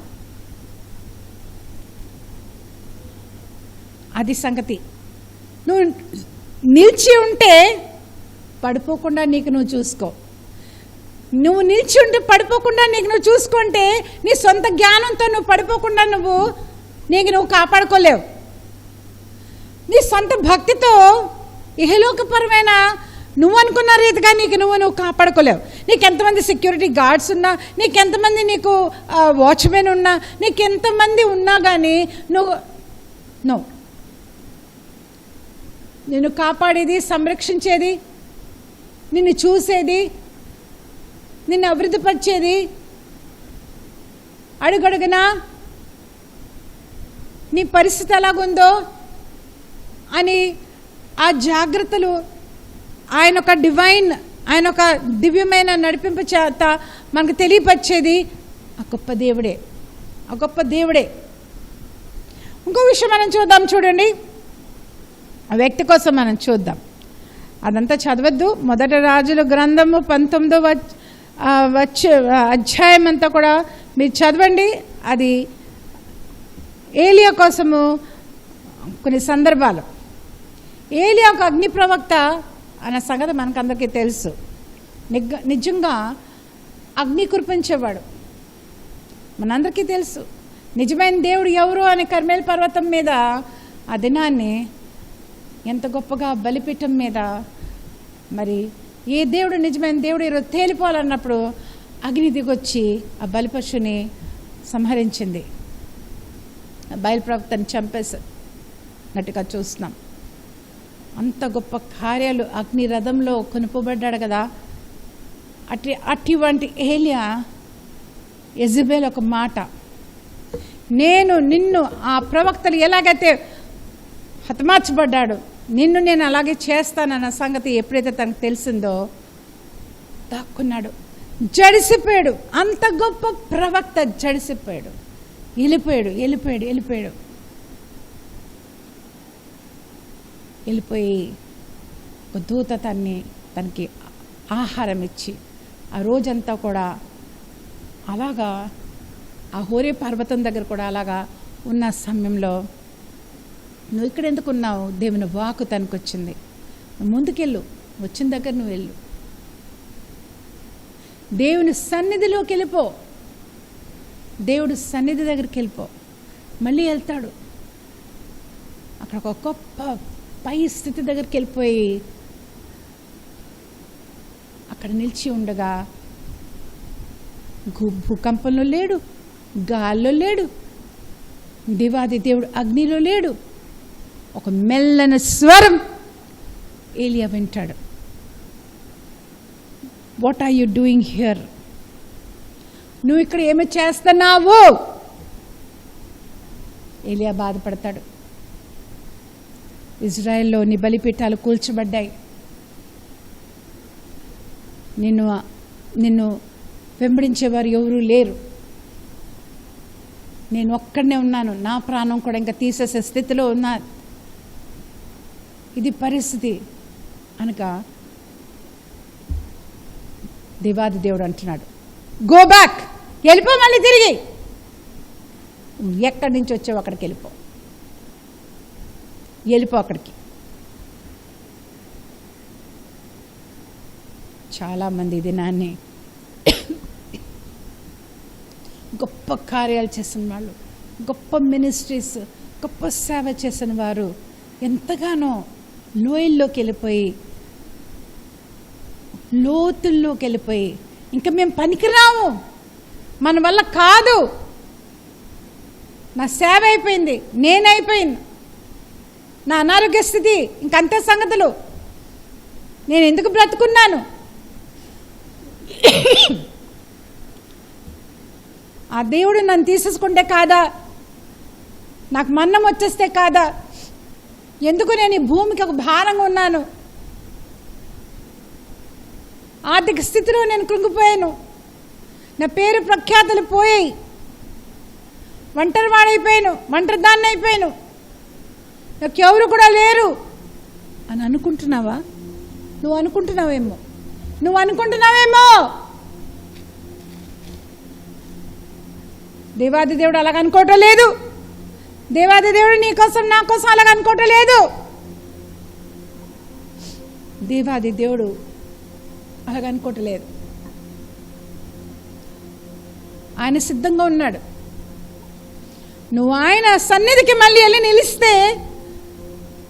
అది సంగతి. నువ్వు నిలిచి ఉంటే పడిపోకుండా నీకు నువ్వు చూసుకో. నువ్వు నిలిచి ఉంటే పడిపోకుండా నీకు నువ్వు చూసుకుంటే, నీ సొంత జ్ఞానంతో నువ్వు పడిపోకుండా నీకు నువ్వు కాపాడుకోలేవు. నీ సొంత భక్తితో ఇహలోకపరమైన నువ్వు అనుకున్న రీతిగా నువ్వు కాపాడుకోలేవు. నీకు ఎంతమంది సెక్యూరిటీ గార్డ్స్ ఉన్నా, నీకెంతమంది నీకు వాచ్మెన్ ఉన్నా, నీకెంతమంది ఉన్నా కానీ నువ్వు నిన్ను కాపాడేది, సంరక్షించేది, నిన్ను చూసేది, నిన్ను అభివృద్ధిపరిచేది, అడుగడుగునా నీ పరిస్థితి ఎలాగుందో అని ఆ జాగ్రత్తలు ఆయన ఒక దివ్యమైన నడిపింపు చేత మనకు తెలియపరిచేది ఆ గొప్ప దేవుడే. ఇంకో విషయం మనం చూద్దాం. చూడండి, ఆ వ్యక్తి కోసం మనం చూద్దాం. అదంతా చదవద్దు. మొదటి రాజుల గ్రంథము 19వ అధ్యాయం అంతా కూడా మీరు చదవండి. అది ఏలియా కోసము కొన్ని సందర్భాలు. ఏలియా ఒక అగ్ని ప్రవక్త అన్న సంగతి మనకందరికీ తెలుసు. నిజంగా అగ్ని కురిపించేవాడు మనందరికీ తెలుసు. నిజమైన దేవుడు ఎవరు అని కర్మేల్ పర్వతం మీద ఆ దినాన్ని ఎంత గొప్పగా బలిపీఠం మీద మరి ఏ దేవుడు నిజమైన దేవుడు ఈరోజు తేలిపోవాలన్నప్పుడు అగ్ని దిగొచ్చి ఆ బలిపశుని సంహరించింది. బయలు ప్రవక్తని చంపేసినట్టుగా చూస్తున్నాం. అంత గొప్ప కార్యాలు అగ్ని రథంలో కొనుపబడ్డాడు కదా. అటువంటి ఏలియా యెజబెల్ ఒక మాట, నిన్ను ఆ ప్రవక్తలు ఎలాగైతే హతమార్చబడ్డాడు, నిన్ను నేను అలాగే చేస్తానన్న సంగతి ఎప్పుడైతే తనకు తెలిసిందో దాక్కున్నాడు, జడిసిపోయాడు. అంత గొప్ప ప్రవక్త జడిసిపోయాడు, వెళ్ళిపోయి ఒక దూత తనకి ఆహారం ఇచ్చి ఆ రోజంతా కూడా అలాగా ఆ హోరే పర్వతం దగ్గర కూడా అలాగా ఉన్న సమయంలో, నువ్వు ఇక్కడ ఎందుకు ఉన్నావు? దేవుని వాక్కు తనకు వచ్చింది, నువ్వు ముందుకెళ్ళు, వచ్చిన దగ్గర నువ్వు వెళ్ళు, దేవుని సన్నిధిలోకి వెళ్ళిపో, దేవుడు సన్నిధి దగ్గరికి వెళ్ళిపో. మళ్ళీ వెళ్తాడు. అక్కడ ఒక గొప్ప పై స్థితి దగ్గరికి వెళ్ళిపోయి అక్కడ నిలిచి ఉండగా భూకంపంలో లేడు, గాల్లో లేడు, దేవాది దేవుడు అగ్నిలో లేడు. ఒక మెల్లని స్వరం ఏలియా వింటాడు. What are you doing here? నువ్వు ఇక్కడ ఏమి చేస్తున్నావు? ఏలియా బాధపడతాడు. ఇజ్రాయెల్లోని బలిపీఠాలు కూల్చబడ్డాయి, నిన్ను వెంబడించేవారు ఎవరూ లేరు, నేను ఒక్కడనే ఉన్నాను, నా ప్రాణం కూడా ఇంకా తీసేసే స్థితిలో ఉన్నా, ఇది పరిస్థితి అనగా దేవాది దేవుడు అంటున్నాడు, గో బ్యాక్, వెళ్ళిపో, మళ్ళీ తిరిగి ఎక్కడి నుంచి వచ్చావు అక్కడికి వెళ్ళిపో అక్కడికి. చాలామంది దినాన్ని గొప్ప కార్యాలు చేసిన వాళ్ళు, గొప్ప మినిస్ట్రీస్, గొప్ప సేవ చేసిన వారు ఎంతగానో లోయల్లోకి వెళ్ళిపోయి, లోతుల్లోకి వెళ్ళిపోయి, ఇంకా మేము పనికిరాము, మన వల్ల కాదు, నా సేవ అయిపోయింది, నేనైపోయింది, నా అనారోగ్య స్థితి ఇంకంతే సంగతులు, నేను ఎందుకు బ్రతుకున్నాను, ఆ దేవుడు నన్ను తీసేసుకుంటే కాదా, నాకు మన్నం వచ్చేస్తే కాదా, ఎందుకు నేను ఈ భూమికి ఒక భారంగా ఉన్నాను, ఆర్థిక స్థితిలో నేను కృంగిపోయాను, నా పేరు ప్రఖ్యాతులు పోయాయి, ఒంటరి వాడైపోయాను, ఒంటరి దాన్ని అయిపోయాను, నాకు ఎవరు కూడా లేరు అని అనుకుంటున్నావా? నువ్వు అనుకుంటున్నావేమో దేవాది దేవుడు అలాగ అనుకోవటం లేదు. దేవాది దేవుడు నీ కోసం నా కోసం అలాగ అనుకోవటం లేదు. దేవాది దేవుడు అలాగ అనుకోవటం లేదు. ఆయన సిద్ధంగా ఉన్నాడు. నువ్వు ఆయన సన్నిధికి మళ్ళీ వెళ్ళి నిలిస్తే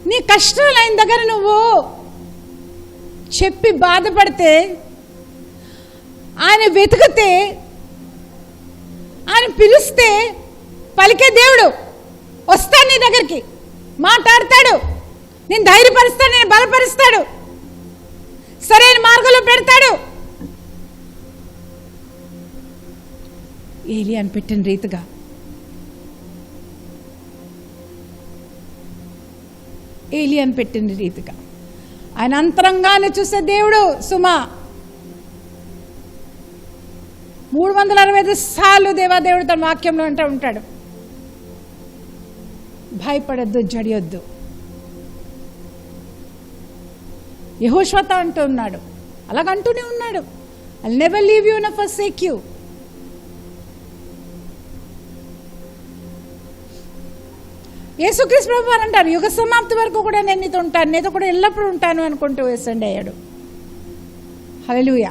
నీ కష్టాలు ఆయన దగ్గర నువ్వు చెప్పి బాధపడితే, ఆయన వెతికితే, ఆయన పిలిస్తే పలికే దేవుడు. వస్తాడు నీ దగ్గరికి, మాట్లాడతాడు, నేను ధైర్యపరుస్తాడు, నేను బలపరుస్తాడు, సరైన మార్గంలో పెడతాడు. ఏలియాను పెట్టిన రీతిగా ఆయన అంతరంగానే చూసే దేవుడు. సుమా 365 సార్లు దేవాదేవుడు తన వాక్యంలో అంటూ ఉంటాడు, భయపడద్దు, జడియొద్దు. యెహోషువతో అంటూ ఉన్నాడు, అలాగంటూనే ఉన్నాడు, I'll never leave you nor forsake you. యేసుక్రీస్తు ప్రభువు అంటారు, యుగ సమాప్తి వరకు కూడా నేను నీతో ఉంటాను, నీతో కూడా ఎల్లప్పుడూ ఉంటాను అనుకుంటూ వేసండి అయ్యాడు. హల్లెలూయా.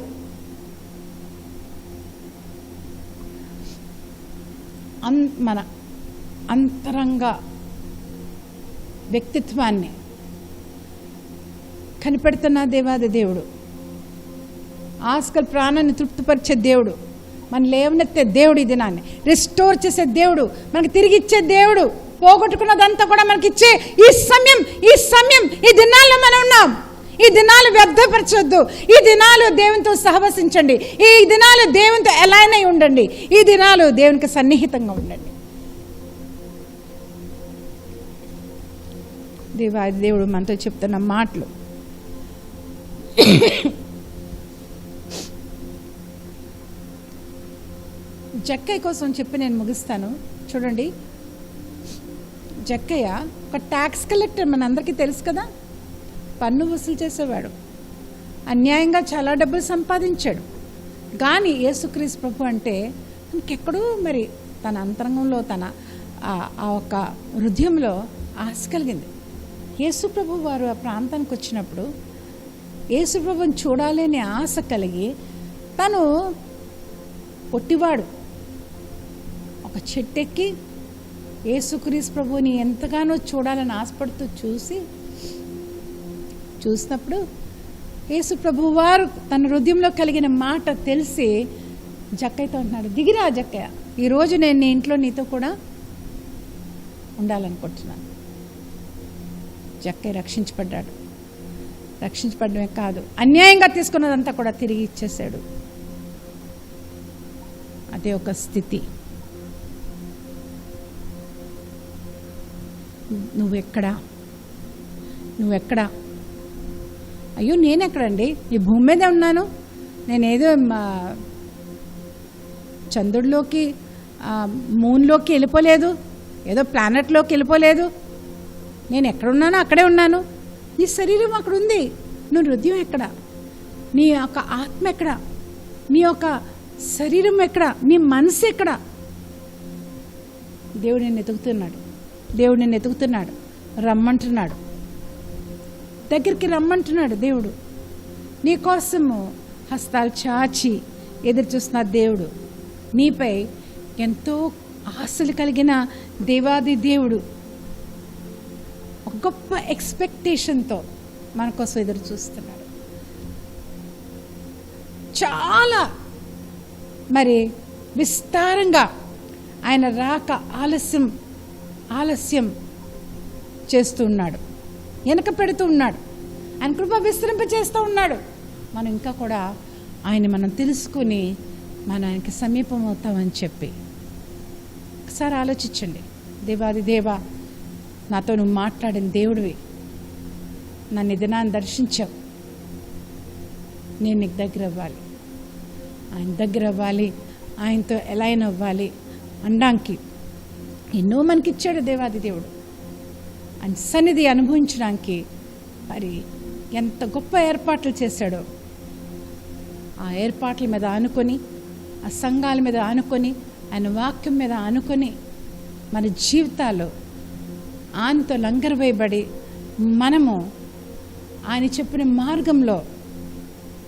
మన అంతరంగ వ్యక్తిత్వాన్ని కనిపెడుతున్న దేవాది దేవుడు, ఆస్కల ప్రాణాన్ని తృప్తిపరిచే దేవుడు, మన లేవనెత్తే దేవుడు, ఈ దినాన్ని రిస్టోర్ చేసే దేవుడు, మనకి తిరిగి ఇచ్చే దేవుడు, పోగొట్టుకున్నదంతా కూడా మనకి ఇచ్చే ఈ సమయం ఈ దినాల్లో మనం ఉన్నాం. ఈ దినాలు వ్యర్థపరచొద్దు. ఈ దినాలు దేవునితో సహవసించండి. ఈ దినాలు దేవునితో అలైన్ అయి ఉండండి. ఈ దినాలు దేవునికి సన్నిహితంగా ఉండండి. దేవుడు మనతో చెప్తున్న మాటలు జక్కయ్య కోసం చెప్పి నేను ముగిస్తాను. చూడండి, జక్కయ్య ఒక ట్యాక్స్ కలెక్టర్, మనందరికీ తెలుసు కదా, పన్ను వసూలు చేసేవాడు, అన్యాయంగా చాలా డబ్బులు సంపాదించాడు. కానీ యేసుక్రీస్తు ప్రభు అంటే ఇంకెక్కడో మరి తన అంతరంగంలో, తన ఆ ఒక హృదయంలో ఆశ కలిగింది. యేసు ప్రభు వారు ఆ ప్రాంతానికి వచ్చినప్పుడు యేసు ప్రభుని చూడాలనే ఆశ కలిగి, తను పొట్టివాడు, ఒక చెట్టెక్కి యేసుక్రీస్తు ప్రభుని ఎంతగానో చూడాలని ఆశపడుతూ చూసినప్పుడు యేసు ప్రభు వారు తన హృదయంలో కలిగిన మాట తెలిసి జక్కయ్యతో అంటున్నాడు, దిగిరా జక్కయ్య, ఈరోజు నేను నీ ఇంట్లో నీతో కూడా ఉండాలనుకుంటున్నాను. జక్కయ్య రక్షించబడమే కాదు, అన్యాయంగా తీసుకున్నదంతా కూడా తిరిగి ఇచ్చేశాడు. అదే ఒక స్థితి. నువ్వెక్కడా? అయ్యో నేనెక్కడండి, ఈ భూమి మీదే ఉన్నాను, నేనేదో చంద్రుడిలోకి మూన్లోకి వెళ్ళిపోలేదు, ఏదో ప్లానెట్లోకి వెళ్ళిపోలేదు, నేను ఎక్కడున్నానో అక్కడే ఉన్నాను. నీ శరీరం అక్కడ ఉంది, నువ్వు హృదయం ఎక్కడ, నీ యొక్క ఆత్మ ఎక్కడ, నీ యొక్క శరీరం ఎక్కడ, నీ మనసు ఎక్కడ? దేవుడు నిన్ను ఎతుకుతున్నాడు, రమ్మంటున్నాడు, దగ్గరికి రమ్మంటున్నాడు. దేవుడు నీ కోసము హస్తాలు చాచి ఎదురు చూస్తున్న దేవుడు, నీపై ఎంతో ఆశలు కలిగిన దేవాది దేవుడు ఒక గొప్ప ఎక్స్పెక్టేషన్తో మన కోసం ఎదురు చూస్తున్నాడు. చాలా మరి విస్తారంగా ఆయన రాక ఆలస్యం చేస్తూ ఉన్నాడు, వెనక పెడుతూ ఉన్నాడు, ఆయన కృప విస్తరింపచేస్తూ ఉన్నాడు. మనం ఇంకా కూడా మనం తెలుసుకుని మనం ఆయనకి సమీపం అవుతామని చెప్పి ఒకసారి ఆలోచించండి. దేవాది దేవా, నాతో నువ్వు మాట్లాడిన దేవుడివి, నన్ను ఈ దినాన్ని దర్శించావు, నేను నీకు దగ్గర అవ్వాలి, ఆయన దగ్గర అవ్వాలి, ఆయనతో ఎలైన్ అవ్వాలి అనడానికి ఎన్నో మనకిచ్చాడు దేవాది దేవుడు. ఆయన సన్నిధి అనుభవించడానికి మరి ఎంత గొప్ప ఏర్పాట్లు చేశాడో, ఆ ఏర్పాట్ల మీద ఆనుకొని, ఆ సంఘాల మీద ఆనుకొని, ఆయన వాక్యం మీద ఆనుకొని మన జీవితాల్లో ఆయనతో లంగరవేయబడి మనము ఆయన చెప్పిన మార్గంలో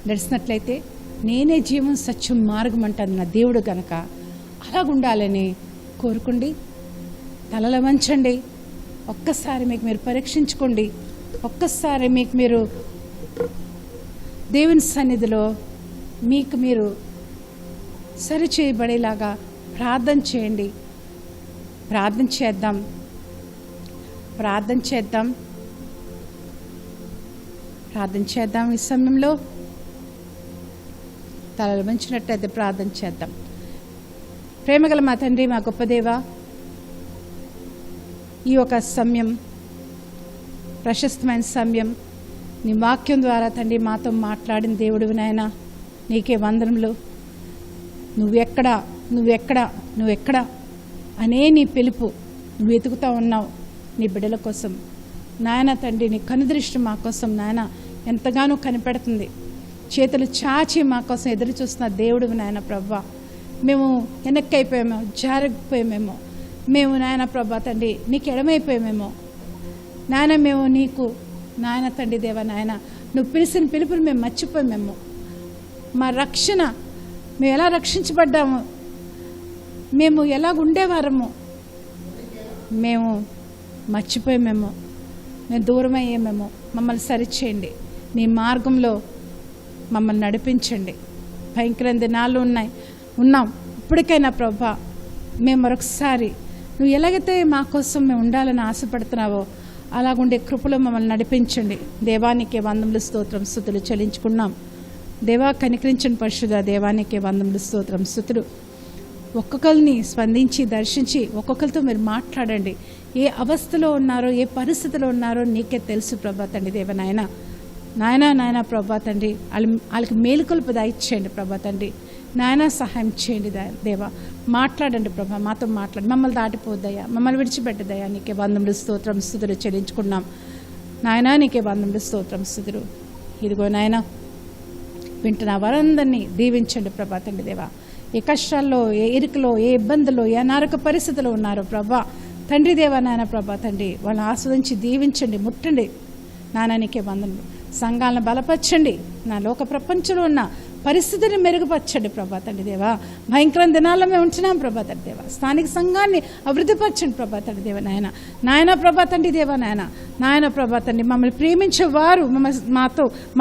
నడిచినట్లయితే, నేనే జీవం సత్యం మార్గం అంటాను నా దేవుడు కనుక అలాగుండాలని కోరుకోండి. తలలు వంచండి, ఒక్కసారి మీకు మీరు పరీక్షించుకోండి, ఒక్కసారి మీకు మీరు దేవుని సన్నిధిలో మీకు మీరు సరిచేయబడేలాగా ప్రార్థన చేయండి. ప్రార్థన చేద్దాం. ఈ సమయంలో తలలు వంచినట్టయితే ప్రార్థన చేద్దాం. ప్రేమగల మా తండ్రి, మా గొప్ప దేవ, ఈ ఒక సమయం ప్రశస్తమైన సమయం నీ వాక్యం ద్వారా తండ్రి మాతో మాట్లాడిన దేవుడివి నాయన, నీకే వందనములు. నువ్వెక్కడ అనే నీ పిలుపు నువ్వు వెతుకుతూ ఉన్నావు నీ బిడ్డల కోసం నాయన తండ్రి. నీ కనుదృష్టి మా కోసం నాయన ఎంతగానో కనిపెడుతుంది. చేతులు చాచి మా కోసం ఎదురు చూస్తున్న దేవుడివి నాయన ప్రభా. మేము వెనక్కి అయిపోయామేమో, జారిపోయామేమో, మేము నాయన ప్రభా తండ్రి నీకు ఎడమైపోయామేమో నాయన. మేము నీకు నాయన తండ్రి దేవ నాయన నువ్వు పిలిచిన పిలుపుని మేము మర్చిపోయామేమో. మా రక్షణ మేము ఎలా రక్షించబడ్డాము, మేము ఎలా ఉండేవారము మేము మర్చిపోయామేమో, మేము దూరం అయ్యామేమో. మమ్మల్ని సరిచేయండి. నీ మార్గంలో మమ్మల్ని నడిపించండి. భయంకరమైన దినాలు ఉన్నాం. ఇప్పటికైనా ప్రభా మేము మరొకసారి నువ్వు ఎలాగైతే మా కోసం మేము ఉండాలని ఆశపడుతున్నావో అలాగుండే కృపలో మమ్మల్ని నడిపించండి. దేవానికే వందములు స్తోత్రం స్తుతులు చెల్లించుకున్నాం. దేవా కనికరించండి పరిశుద్ధ. దేవానికే వందములు స్తోత్రం స్తుతులు. ఒక్కొక్కరిని స్పందించి దర్శించి ఒక్కొక్కరితో మీరు మాట్లాడండి. ఏ అవస్థలో ఉన్నారో, ఏ పరిస్థితిలో ఉన్నారో నీకే తెలుసు ప్రభా తండ్రి దేవ నాయన ప్రభా తండ్రి. వాళ్ళకి మేలుకొలుపు దయచేయండి ప్రభా తండ్రి. నాయన సహాయం చేయండి దేవా. మాట్లాడండి ప్రభా, మాతో మాట్లాడి మమ్మల్ని దాటిపోద్దయ్యా, మమ్మల్ని విడిచిపెట్టదయ్యా. నీకే వందములు స్తోత్రం స్తుతులు చెల్లించుకున్నాం నాయన. నీకే వందములు స్తోత్రం స్తుతులు. ఇదిగో నాయన వింటున్న వారందరినీ దీవించండి ప్రభా తండ్రి దేవా. ఏ కష్టాల్లో, ఏ ఇరుకులో, ఏ ఇబ్బందుల్లో, ఏ అనారోగ్య పరిస్థితుల్లో ఉన్నారో ప్రభా తండ్రి దేవా నాయన ప్రభా తండ్రి. వాళ్ళని ఆస్వాదించి దీవించండి, ముట్టండి నాయన. నీకే వందనములు. సంఘాలను బలపరచండి. నా లోక ప్రపంచంలో ఉన్న పరిస్థితిని మెరుగుపరచండి ప్రభా తండ్రి దేవా. భయంకరమైన దినాల్లో మేము ఉంటున్నాం ప్రభా తండ్రి దేవా. స్థానిక సంఘాన్ని అభివృద్ధిపరచండి ప్రభా తండ్రి దేవ నాయన ప్రభా తండ్రి దేవా నాయన ప్రభా తండ్రి. మమ్మల్ని ప్రేమించేవారు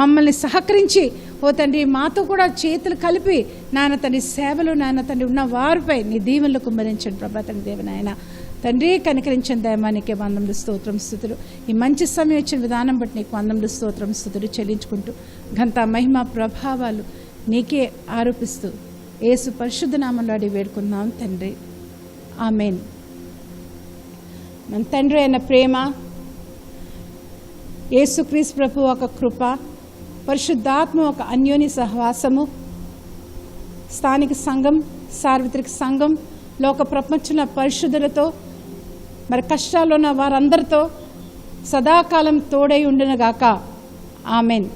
మమ్మల్ని సహకరించి ఓ తండ్రి మాతో కూడా చేతులు కలిపి నాయన తండ్రి సేవలు నాయన తండ్రి ఉన్న వారిపై నీ దీవెనలు కుమ్మరించండి ప్రభా తండ్రి దేవ నాయన తండ్రి. కనికరించిన దైవానికి వందములు స్తోత్రం స్తుతులు. ఈ మంచి సమయం ఇచ్చిన విధానం బట్టి నీకు వందములు స్తోత్రం స్తుతులు చెల్లించుకుంటూ ఘనత మహిమ ప్రభావాలు నీకే ఆరోపిస్తూ యేసు పరిశుద్ధ నామంలో అడిగి వేడుకున్నాం తండ్రి. ఆమేన్. మన తండ్రి అయిన ప్రేమ, యేసుక్రీస్తు ప్రభు ఒక కృప, పరిశుద్ధాత్మ ఒక అన్యోన్య సహవాసము, స్థానిక సంఘం, సార్వత్రిక సంఘం, లోక ప్రపంచంలో పరిశుద్ధులతో మరి కష్టాల్లో ఉన్న వారందరితో సదాకాలం తోడై ఉండునుగాక. ఆమెన్.